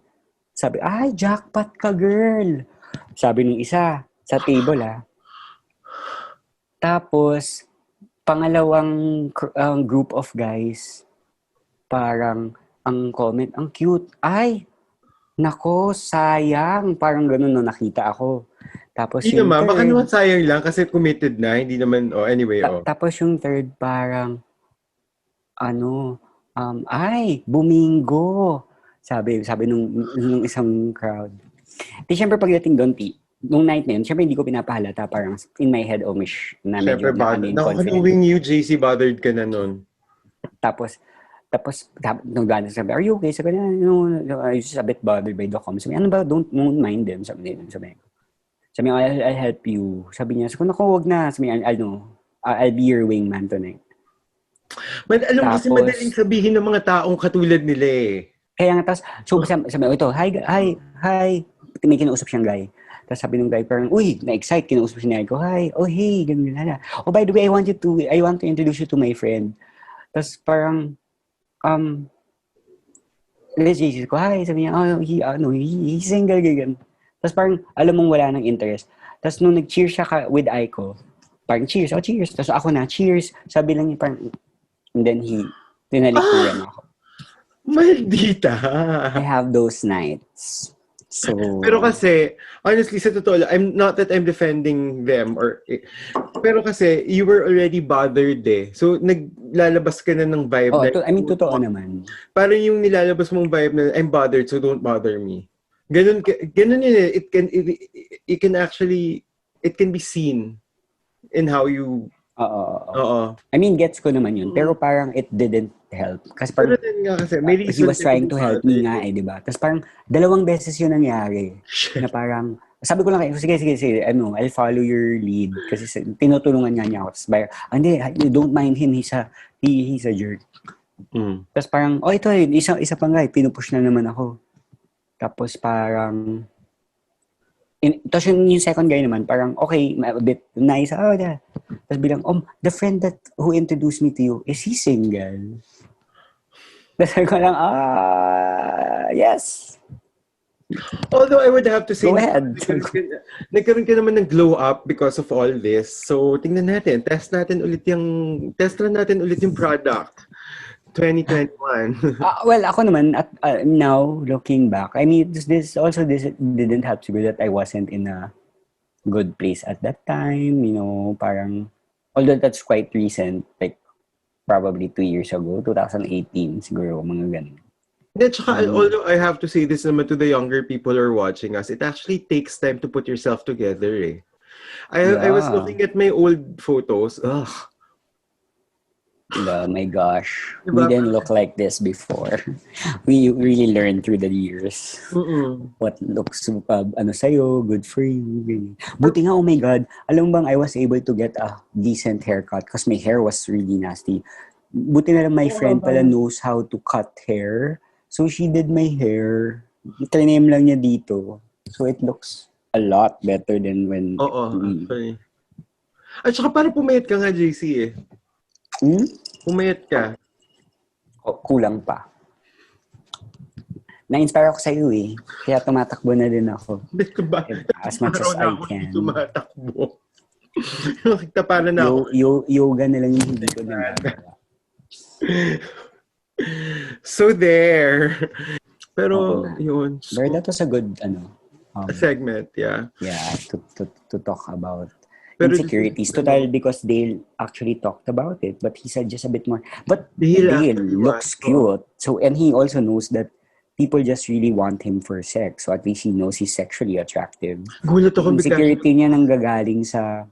sabi, ay, jackpot ka, girl! Sabi nung isa, sa table, Tapos, pangalawang group of guys, parang, ang comment, ang cute. Ay, nako, sayang. Parang ganun nung nakita ako. Tapos hindi naman, baka naman sayang lang kasi committed na, hindi naman, anyway. Tapos yung third, parang, ay, bumingo. Sabi nung isang crowd. Di syempre pagdating doon, nung night na yun, syempre hindi ko pinapahalata, parang in my head, na medyo knowing you, JC, bothered ka na nun. Tapos, nung gano'n, sabi, are you okay? Sabi na, no, I was just a bit bothered by the comments. Sabi, ano ba, don't mind them. Sabi I'll help you. Sabi niya, sabi ko, wag na. Sabi niya, I'll be your wingman tonight. But alam mo kasi madaling sabihin ng mga taong katulad nila eh. Kaya nga, tapos, so sabi ito, hi, may kinausap siyang guy. Tapos sabi ng guy parang, uy, na-excite, kinausap siya ko, hi, oh hey, ganun na. Oh, by the way, I want to introduce you to my friend. Tapos parang, legit ko, hi, sabi niya, he's single, ganyan. Tapos parang, alam mong wala nang interest. Tapos nung nag-cheers siya with Aiko, parang cheers. Tapos ako na, cheers. Sabi lang niya parang, and then tinalikuran ako. Maldita. I have those nights. So, pero kasi, honestly, sa totoo lang, not that I'm defending them pero kasi, you were already bothered eh. So, naglalabas ka na ng vibe na... totoo naman. Parang yung nilalabas mong vibe na, I'm bothered, so don't bother me. Ganun yun eh. It can actually, it can be seen in how you... Oo. I mean, gets ko naman yun. Pero parang it didn't help. Kasi parang, he was trying to help me nga eh, di ba? Tapos parang 2 beses yun nangyari. Na parang, sabi ko lang kayo, sige, I'll follow your lead. Kasi tinutulungan niya ako. Tapos hindi, don't mind him, he's a jerk. Tapos parang, ito isa pang guy, pinupush na naman ako. Tapos parang, tapos yung second guy naman, parang, okay, a bit nice. Tapos bilang, the friend who introduced me to you, is he single? Tapos ko lang, yes. Although I would have to say, go ahead. Nagkaroon ka naman ng glow up because of all this. So, tingnan natin. Test natin ulit yung product. 2021. Well, ako naman, now, looking back, I mean, this didn't help to be that I wasn't in a good place at that time, parang, although that's quite recent, like, probably 2 years ago, 2018, siguro, mga ganun. Although I have to say this naman to the younger people who are watching us, it actually takes time to put yourself together, eh. I was looking at my old photos, Oh my gosh. Diba? We didn't look like this before. We really learned through the years. What looks sa'yo, good for you. Buti nga, oh my God, alam bang I was able to get a decent haircut because my hair was really nasty. Buti na lang my friend pala knows how to cut hair. So she did my hair. Triname lang niya dito. So it looks a lot better than when... actually. At saka parang pumayat ka nga, JC, eh. Pumayat ka. Kulang pa. Na-inspire ako sa iyo eh. Kaya tumatakbo na din ako. As much as I can. Tumatakbo. Nakita para na ako. Yoga na lang yung hindi ko nagagawa. So there. Pero yun. But that was a good segment, yeah. Yeah, to talk about insecurities. Total, because Dale actually talked about it, but he said just a bit more. But Dale looks cute. So, and he also knows that people just really want him for sex. So at least he knows he's sexually attractive. Gulat ako insecurity niya nanggagaling sa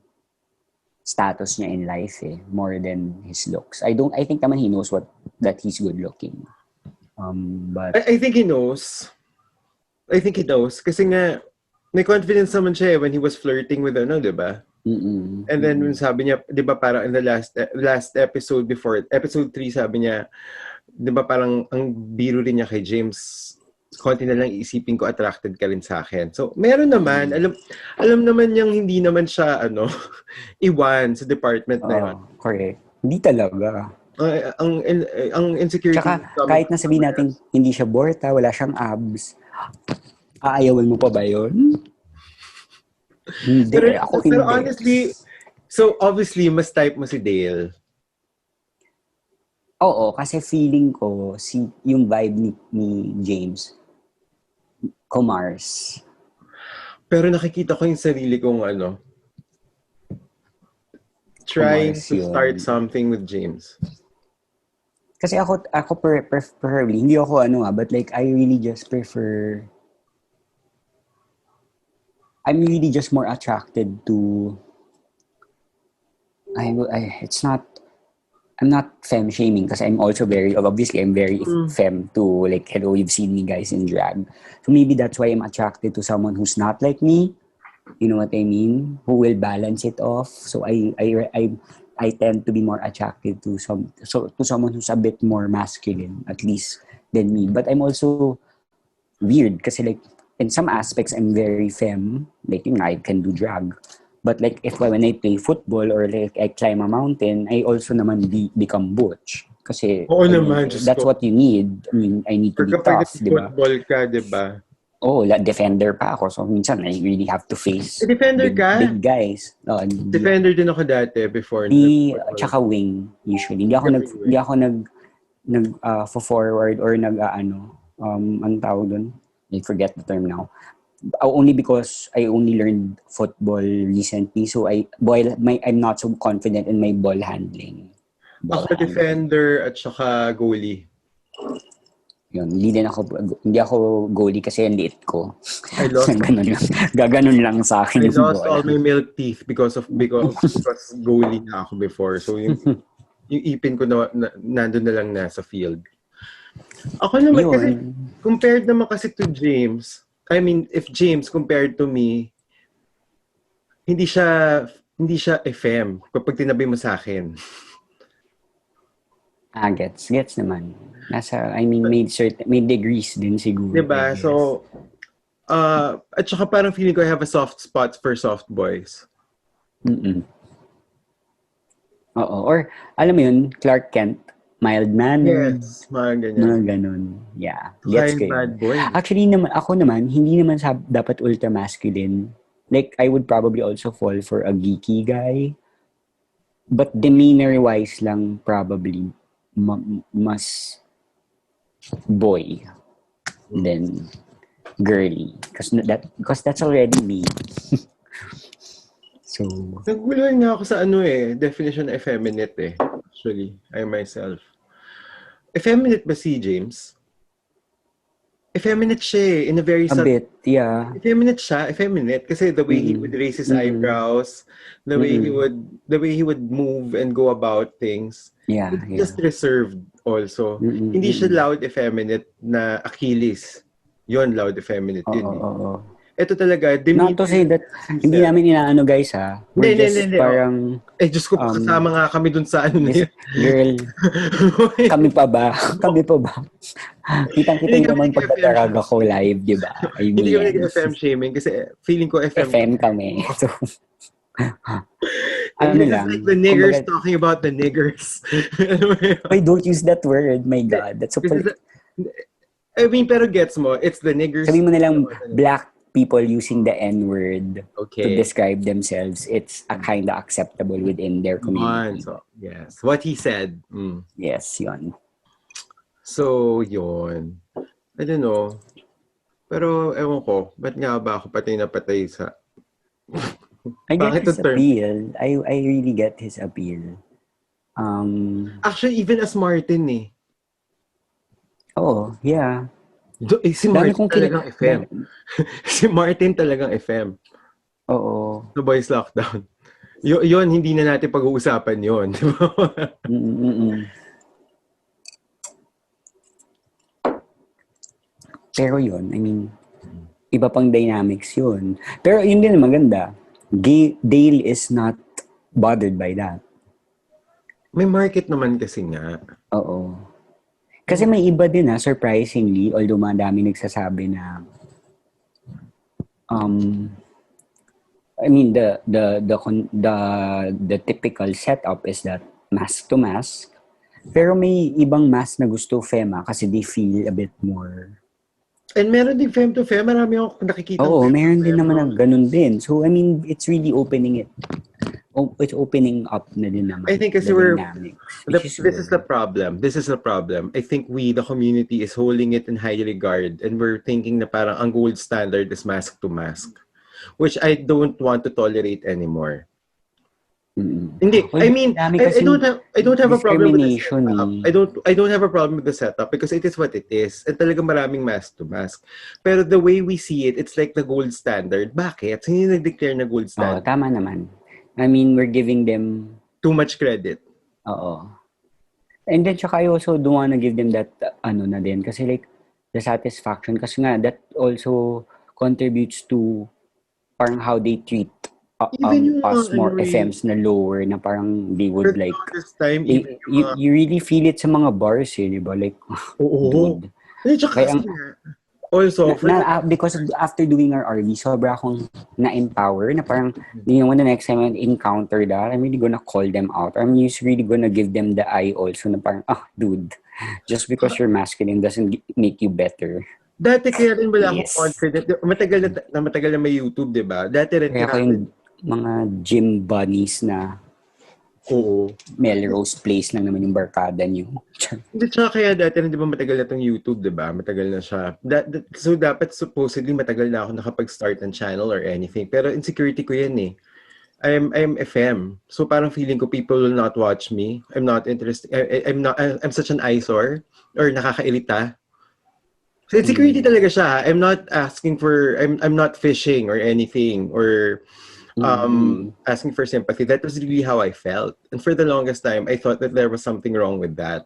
status niya in life more than his looks. I think naman he knows that he's good looking. But I think he knows. Kasi nga may confidence naman siya when he was flirting with di ba? And then when sabi niya, 'di ba, parang in the last episode before, episode 3, sabi niya, 'di ba, parang ang biro rin niya kay James, konti na lang isipin ko attracted ka rin sa akin. So, meron naman, alam naman niyang hindi naman siya iwan sa department na 'yon. Correct. Hindi talaga. Ang insecurity. Tsaka, kahit na sabihin natin hindi siya borta, wala siyang abs, aayawan mo pa ba 'yon? Hindi, pero honestly, so obviously, mas type mo si Dale. Oo, kasi feeling ko, yung vibe ni James, Kumars. Pero nakikita ko yung sarili kong trying to start something with James. Kasi ako preferably, hindi ako but like, I really just prefer... I'm really just more attracted to... I'm not femme shaming kasi I'm also I'm very femme to like, hello, you've seen me guys in drag. So maybe that's why I'm attracted to someone who's not like me. You know what I mean? Who will balance it off. So I tend to be more attracted to someone who's a bit more masculine, at least, than me. But I'm also weird kasi like, in some aspects, I'm very femme. Like, I can do drag. But like, when I play football or like I climb a mountain, I also naman become butch. Kasi, Oo naman, that's what you need. I mean, I need to be kapag tough, di ba? football ka, di ba? Oh, defender pa ako. So, minsan, I really have to face Defender ka? big guys. Defender din ako dati before. Tsaka wing, usually. Hindi ako forward or ang tawag dun? I forget the term now. Only because I only learned football recently, so I'm not so confident in my ball handling. Ako defender at saka goalie. Yun, hindi ako goalie kasi ang liit ko. I lost Gaganon lang sa akin. I lost all my milk teeth because goalie na ako before. So yung ipin ko na nandun na lang nasa field. Ako naman kasi compared naman kasi to James, I mean, if James compared to me, hindi siya FM kapag tinabi mo sa akin. Gets naman. May degrees din siguro. Diba? So, at saka parang feeling ko I have a soft spot for soft boys. Oo. Or, alam mo yun, Clark Kent, mild-mannered. Yes, mga ganyan. Mga ganun. Yeah. Gets ko bad boy. Actually, ako naman, hindi naman dapat ultra-masculine. Like, I would probably also fall for a geeky guy. But demeanor-wise lang, probably, mas boy than girly. Because that's already me. So, naguluhan nga ako sa definition na effeminate Actually, I myself. Effeminate ba si James? Effeminate siya in a very a bit, yeah. Effeminate kasi the way he would raise his eyebrows, the way he would move and go about things. Yeah, Just reserved also. Hindi siya loud effeminate na Achilles. Yon loud effeminate yun. Ito talaga, not to say that hindi namin inaano guys ha. We're just parang Diyos ko, kasama nga kami dun sa na yun. Girl, kami pa ba? Kitang-kita nyo naman pagtataraga ko live, di ba? Hindi kami nag-FM shaming kasi feeling ko FM kami. So, like the niggers talking about the niggers. Why don't use that word? My God, that's so I mean, pero gets mo, it's the niggers. Sabihin mo nilang black people using the N-word to describe themselves. It's a kind of acceptable within their community. So, yes. What he said. Yes, yun. So, yun. I don't know. Pero, ewan ko, ba't nga ba ako patay na patay sa... I get his appeal. I really get his appeal. Actually, even as Martin Oh, yeah. Si Martin talagang FM. Si Martin talagang FM. Oo. The Boys Lockdown. Yun, hindi na natin pag-uusapan yun. Pero yun, I mean, iba pang dynamics yun. Pero yun din maganda. Dale is not bothered by that. May market naman kasi nga. Oo. Kasi may iba din surprisingly, although madami nagsasabi na I mean the typical setup is that mask to mask. Pero may ibang mask na gusto fema kasi they feel a bit more. And meron din fem to fem, marami akong nakikita. Oo, meron din naman na ganun din. So I mean, it's really opening it. It's opening up na din naman. I think kasi this is the problem. I think we, the community, is holding it in high regard and we're thinking na parang ang gold standard is mask to mask, which I don't want to tolerate anymore. Hindi. I mean, I don't have a problem with the setup. I don't have a problem with the setup because it is what it is. And talagang maraming mask to mask. Pero the way we see it, it's like the gold standard. Bakit? Sino yung nag-declare na gold standard? Tama naman. I mean, we're giving them too much credit. Oo. And then, tsaka I also don't wanna give them that, na din. Kasi like, the satisfaction. Kasi nga, that also contributes to parang how they treat us more FMs na lower na parang they would like... Time, you really feel it sa mga bars di ba? Like, oo. Dude. Tsaka kasi Also, because after doing our RV, sobra akong na-empower na parang, when the next time I encounter that, I'm really gonna call them out. I'm just really gonna give them the eye also na parang, dude, just because you're masculine doesn't make you better. Dati kaya rin wala akong confident. Matagal na may YouTube, di ba? Dati rin kaya ko yung mga gym bunnies na Melrose Place lang naman yung barkada niyo. Hindi, tsaka kaya dati rin, di ba, matagal na itong YouTube, di ba? Matagal na siya. So, dapat supposedly matagal na ako nakapag-start ng channel or anything. Pero insecurity ko yan eh. I'm FM. So, parang feeling ko people will not watch me. I'm not interested. I'm such an eyesore or nakakairita. So, insecurity talaga siya. I'm not asking for, I'm not fishing or anything or asking for sympathy. That was really how I felt. And for the longest time, I thought that there was something wrong with that.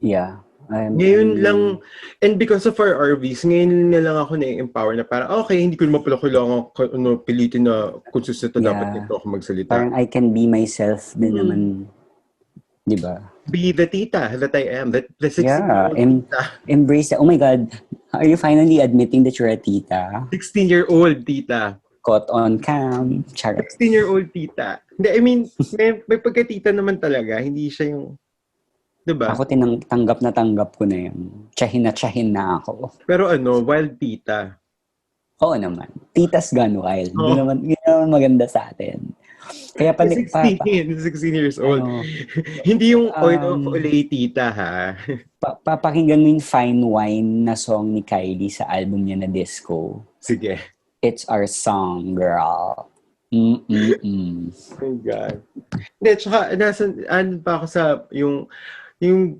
Yeah. Ngayon lang, and because of our RVs, ngayon na lang ako na-empower na parang, okay, hindi ko naman pala kailangan pilitin na consistent na dapat nito ako magsalita. Parang I can be myself din naman, di ba? Be the tita that I am. The 16-year-old tita. Embrace that. Oh my God, are you finally admitting that you're a tita? 16-year-old tita. Caught on cam. 16-year-old tita. Hindi, I mean, may pagka-tita naman talaga. Hindi siya yung, diba? Ako tanggap ko na yun. Tsahin na ako. Pero wild tita. Oo naman. Titas gone wild. Yun naman maganda sa atin. Kaya 16 years old. Hindi yung oil of Olay tita, ha? Papakinggan mo yung Fine Wine na song ni Kylie sa album niya na Disco. Sige. It's our song, girl. Oh my God. Hindi, tsaka, pa ako sa, yung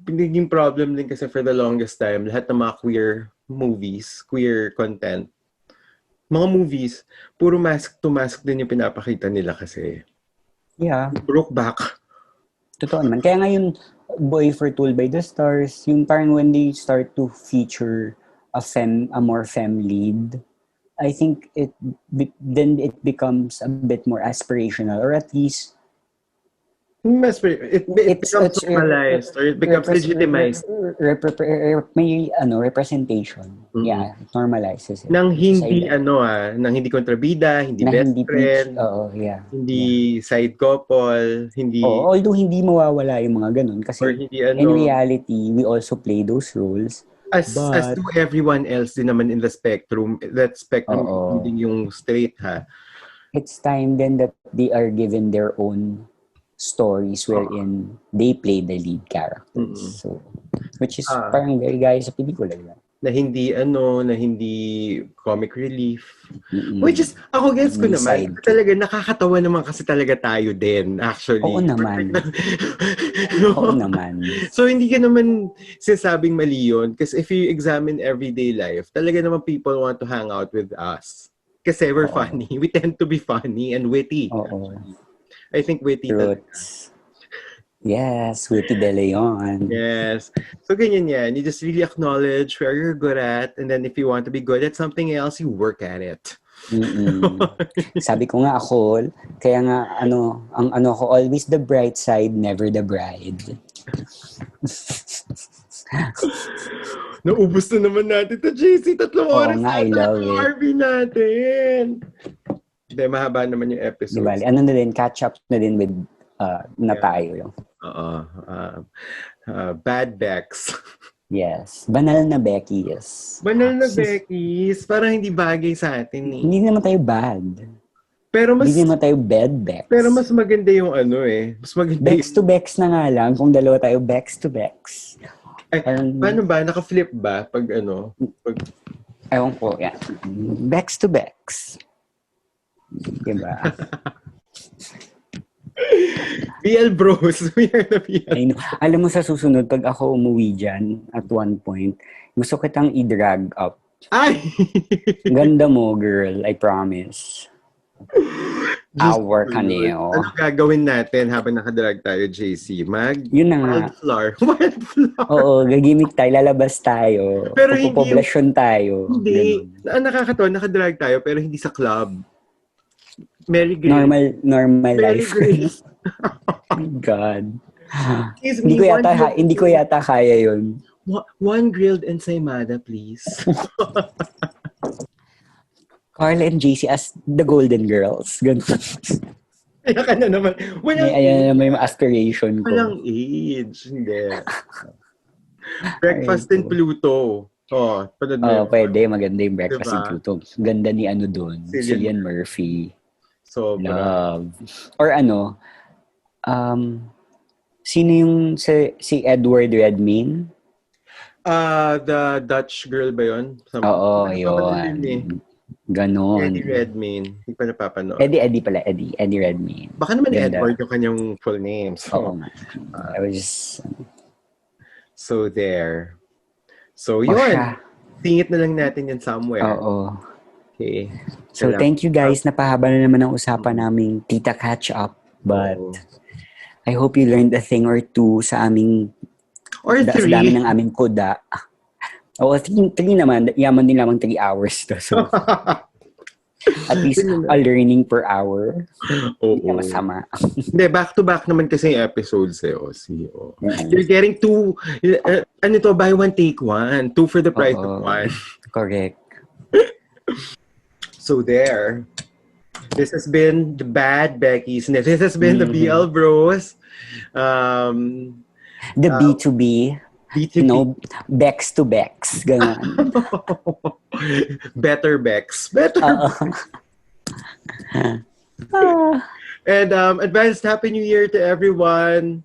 naging problem din kasi for the longest time, lahat ng mga queer movies, queer content, mga movies, puro mask to mask din yung pinapakita nila kasi. Yeah. Broke back. Totoo naman. Kaya ngayon, Boy for Told by the Stars, yung parang when they start to feature a more femme lead, I think then it becomes a bit more aspirational, or at least it becomes normalized or it becomes legitimized. May representation. Yeah, it normalizes it. Nang hindi kontrabida, hindi best friend. Hindi side couple, hindi. Although hindi mawawala yung mga ganun kasi in reality, we also play those roles. As to everyone else din naman in the spectrum, that spectrum including yung straight, ha? It's time then that they are given their own stories wherein they play the lead characters. So, which is parang very gaya sa pelikula. Na hindi comic relief. Which is, ako gets ko naman, talaga nakakatawa naman kasi talaga tayo din, actually. Oo naman. Oo naman. So, hindi ka naman sinasabing mali yun. Because if you examine everyday life, talaga naman people want to hang out with us. Kasi we're funny. We tend to be funny and witty. I think witty talaga. Yes, Witty De Leon. Yes. So, ganyan yan. You just really acknowledge where you're good at, and then if you want to be good at something else, you work at it. Sabi ko nga ako, kaya nga, ko, always the bright side, never the bride. Naubos na naman natin to JC. 3 oras na tayo RV natin. Hindi, mahaba naman yung episode. Diba? Ano na din, catch up na din with na tayo. Bad Becks. Yes. Banal na Beckies. Banal na Beckies. Parang hindi bagay sa atin eh. Hindi naman tayo bad. Pero hindi naman tayo bad Becks. Pero mas maganda yung Mas maganda Becks to Becks na nga lang. Kung dalawa tayo, Becks to Becks. Paano ba? Naka-flip ba? Pag Ewan ko. Yeah. Becks to Becks. Diba? BL bros. We are the BL. Alam mo sa susunod, pag ako umuwi dyan, at one point, gusto kitang i-drag up. Ay! Ganda mo, girl. I promise. I'll work on you. Ano gagawin natin habang nakadrag tayo, JC? Yun na nga. Wildflower. Oo, gagimik tayo, lalabas tayo. Pero hindi. Population tayo. Hindi. Nakakatawa, nakadrag tayo, pero hindi sa club. Mary Grace. Normal Mary life. Grace. Oh my God. Hindi ko yata kaya yun. One grilled ensaymada, please. Carla and JC as the Golden Girls. Ganun. Kaya ka na naman. Walang Ayan naman yung aspiration ko. Walang age. Hindi. Breakfast in Pluto. Pwede. Maganda yung Breakfast in Diba? Pluto. Ganda ni doon. Cillian Murphy. Sobra. Love. Or sino yung si Edward Redmayne? The Dutch girl ba yun? Oo, yun. Ganon. Eddie Redmayne. Hindi pa napapanood. Eddie pala. Eddie Redmayne. Baka naman Ganda. Edward yung kanyang full name. So, oo nga. I was just... So, there. So, yun. Tingit na lang natin yan somewhere. Oo. Okay. So, thank you guys. Napahaba na naman ang usapan naming Tita Catch Up. But, I hope you learned a thing or two sa aming... Or 3. Sa dami ng aming kuda. Oo, 3 naman. Yaman din lamang 3 hours to. So, at least a learning per hour. Oo. Hindi masama. Hindi, back-to-back naman kasi yung episodes eh. You're getting 2, buy one, take one. 2 for the price of 1. Correct. So there. This has been the Bad Beckies. This has been the BL Bros. The B2B. B2B. Bex to Bex. Ganun. Better Bex. And advanced Happy New Year to everyone.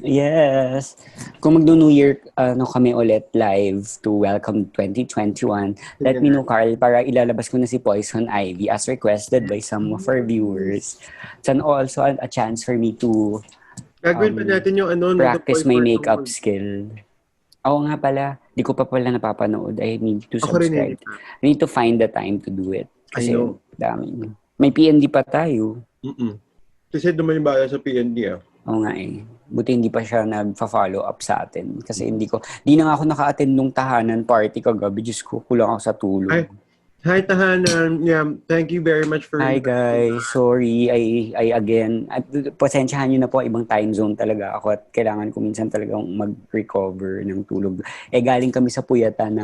Yes. Kung magdo-New Year kami ulit live to welcome 2021, let me know, Carl, para ilalabas ko na si Poison Ivy as requested by some of our viewers. And also a chance for me to Gagawin pa natin yung practice my makeup skill. Oo nga pala. Di ko pa pala napapanood. I need to subscribe. I need to find the time to do it. Kasi dami. May PND pa tayo. Kasi naman yung bala sa PND Oo nga eh. Buti hindi pa siya nagfa-follow up sa atin. Kasi di na nga ako naka-attend nung tahanan party kagabi. Diyos ko, kulang ako sa tulog. Hi, tahanan. Yeah, thank you very much for... Hi guys. Sorry. I again, pasensyahan nyo na po, ibang time zone talaga ako at kailangan ko minsan talagang mag-recover ng tulog. Galing kami sa puyatan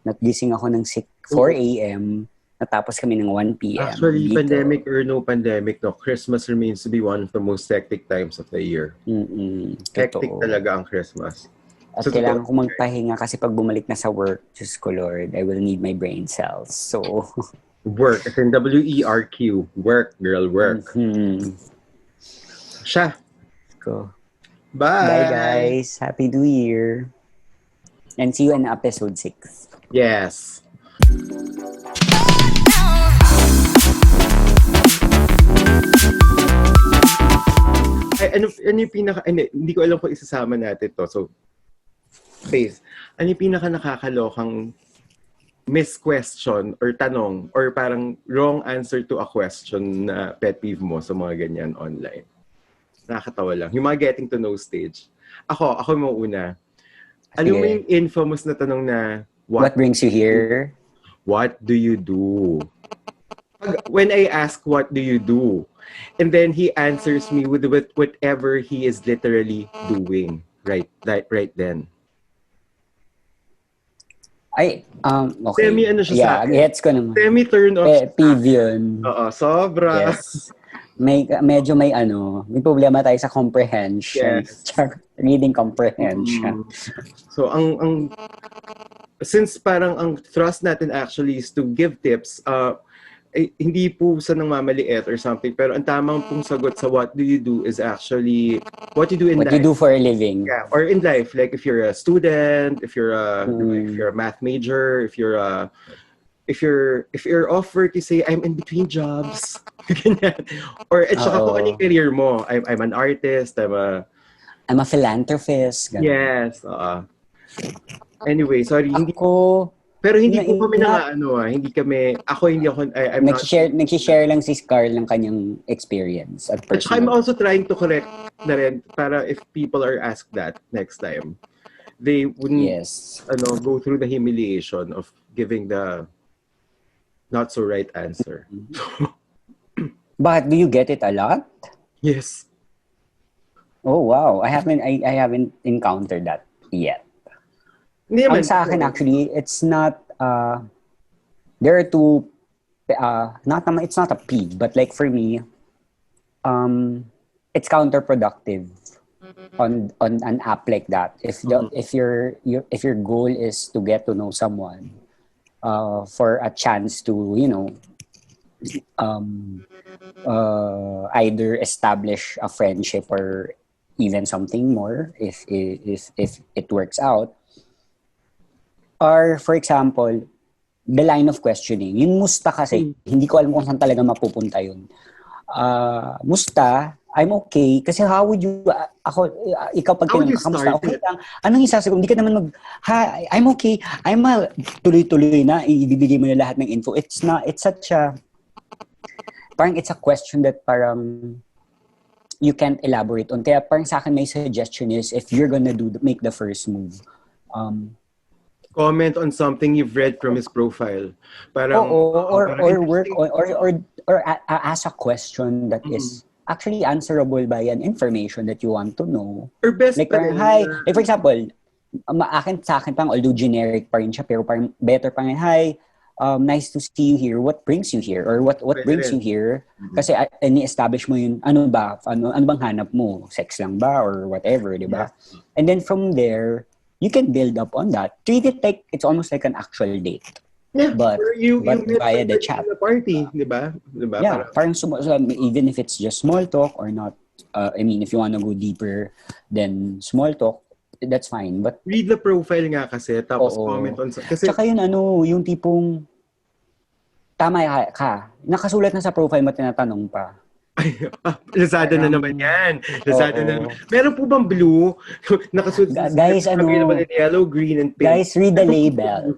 nagising ako ng 4 a.m. Natapos kami ng 1 p.m. Actually, dito. Pandemic or no pandemic, Christmas remains to be one of the most hectic times of the year. Hectic talaga ang Christmas. At kailangan ko magpahinga kasi pag bumalik na sa work, Diyos ko Lord, I will need my brain cells. So, work, as in WERQ. Work, girl, work. Siya. Go. Bye! Bye, guys. Happy New Year. And see you in episode 6. Yes. Ano yung pinaka... Hindi ko alam kung isasama natin to. So, please. Ano yung pinaka nakakalokang misquestion or tanong or parang wrong answer to a question na pet peeve mo sa mga ganyan online? Nakakatawa lang. Yung mga getting to know stage. Ako mo una. Ano mo yung infamous na tanong na what brings you here? What do you do? When I ask, what do you do? And then he answers me with whatever he is literally doing right then. Okay. Semi siya sa akin. Gets ko naman. Semi turn off. Peeve yun. Oo, sobra. Yes. Medyo may problema tayo sa comprehension. Yes. Reading comprehension. So, since parang ang thrust natin actually is to give tips, hindi po sa nangmamaliit or something, pero ang tamang pong sagot sa what do you do is actually what you do in life. What you do for a living. Yeah, or in life. Like if you're a student, if you're a math major, if you're off work, you say, I'm in between jobs. Or at saka kung anong career mo. I'm an artist, I'm a philanthropist. Ganun. Yes. Anyway, sorry. Pero hindi po kami hindi ako, Nag-share lang si Carl ng kanyang experience at personal. I'm also trying to correct na rin para if people are asked that next time, they wouldn't go through the humiliation of giving the not so right answer. But do you get it a lot? Yes. Oh wow, I haven't encountered that yet. Hindi naman. Ang sa akin actually, it's not, there are two, it's not a P, but like for me, it's counterproductive on an app like that. If your goal is to get to know someone, for a chance to, you know, either establish a friendship or even something more, if it works out, or for example, the line of questioning. Yung musta kasi, hindi ko alam kung saan talaga mapupunta yun. Musta, I'm okay. Kasi how would you, ikaw pag tinanong ka, kamusta? Okay lang. Anong isasagot? Hindi ka naman hi, I'm okay. Tuloy-tuloy na, ibibigay mo na lahat ng info. It's such a, parang it's a question that parang you can't elaborate on. Kaya parang sa akin may suggestion is, if you're gonna make the first move, comment on something you've read from his profile. Parang, or ask a question that is actually answerable by an information that you want to know. Or best like, hi, like for example, sa akin pang, although generic pa rin siya, pero parang better pa rin, hi, nice to see you here. What brings you here? Or what brings you here? Kasi ni-establish mo yun, ano bang hanap mo? Sex lang ba? Or whatever, di ba? Yeah. And then from there, you can build up on that. Treat it like it's almost like an actual date. Yeah, but via the chat. The party, di ba? Yeah, parang even if it's just small talk or not, I mean, if you want to go deeper than small talk, that's fine. But read the profile nga kasi, tapos comment on... Kasi, tsaka yun, yung tipong, tama ka, nakasulat na sa profile mo, tinatanong pa. Lazada na naman yan. Lazada na naman. Meron po bang blue? Nakasulat. Guys, yellow, green, and pink. Guys, read the label.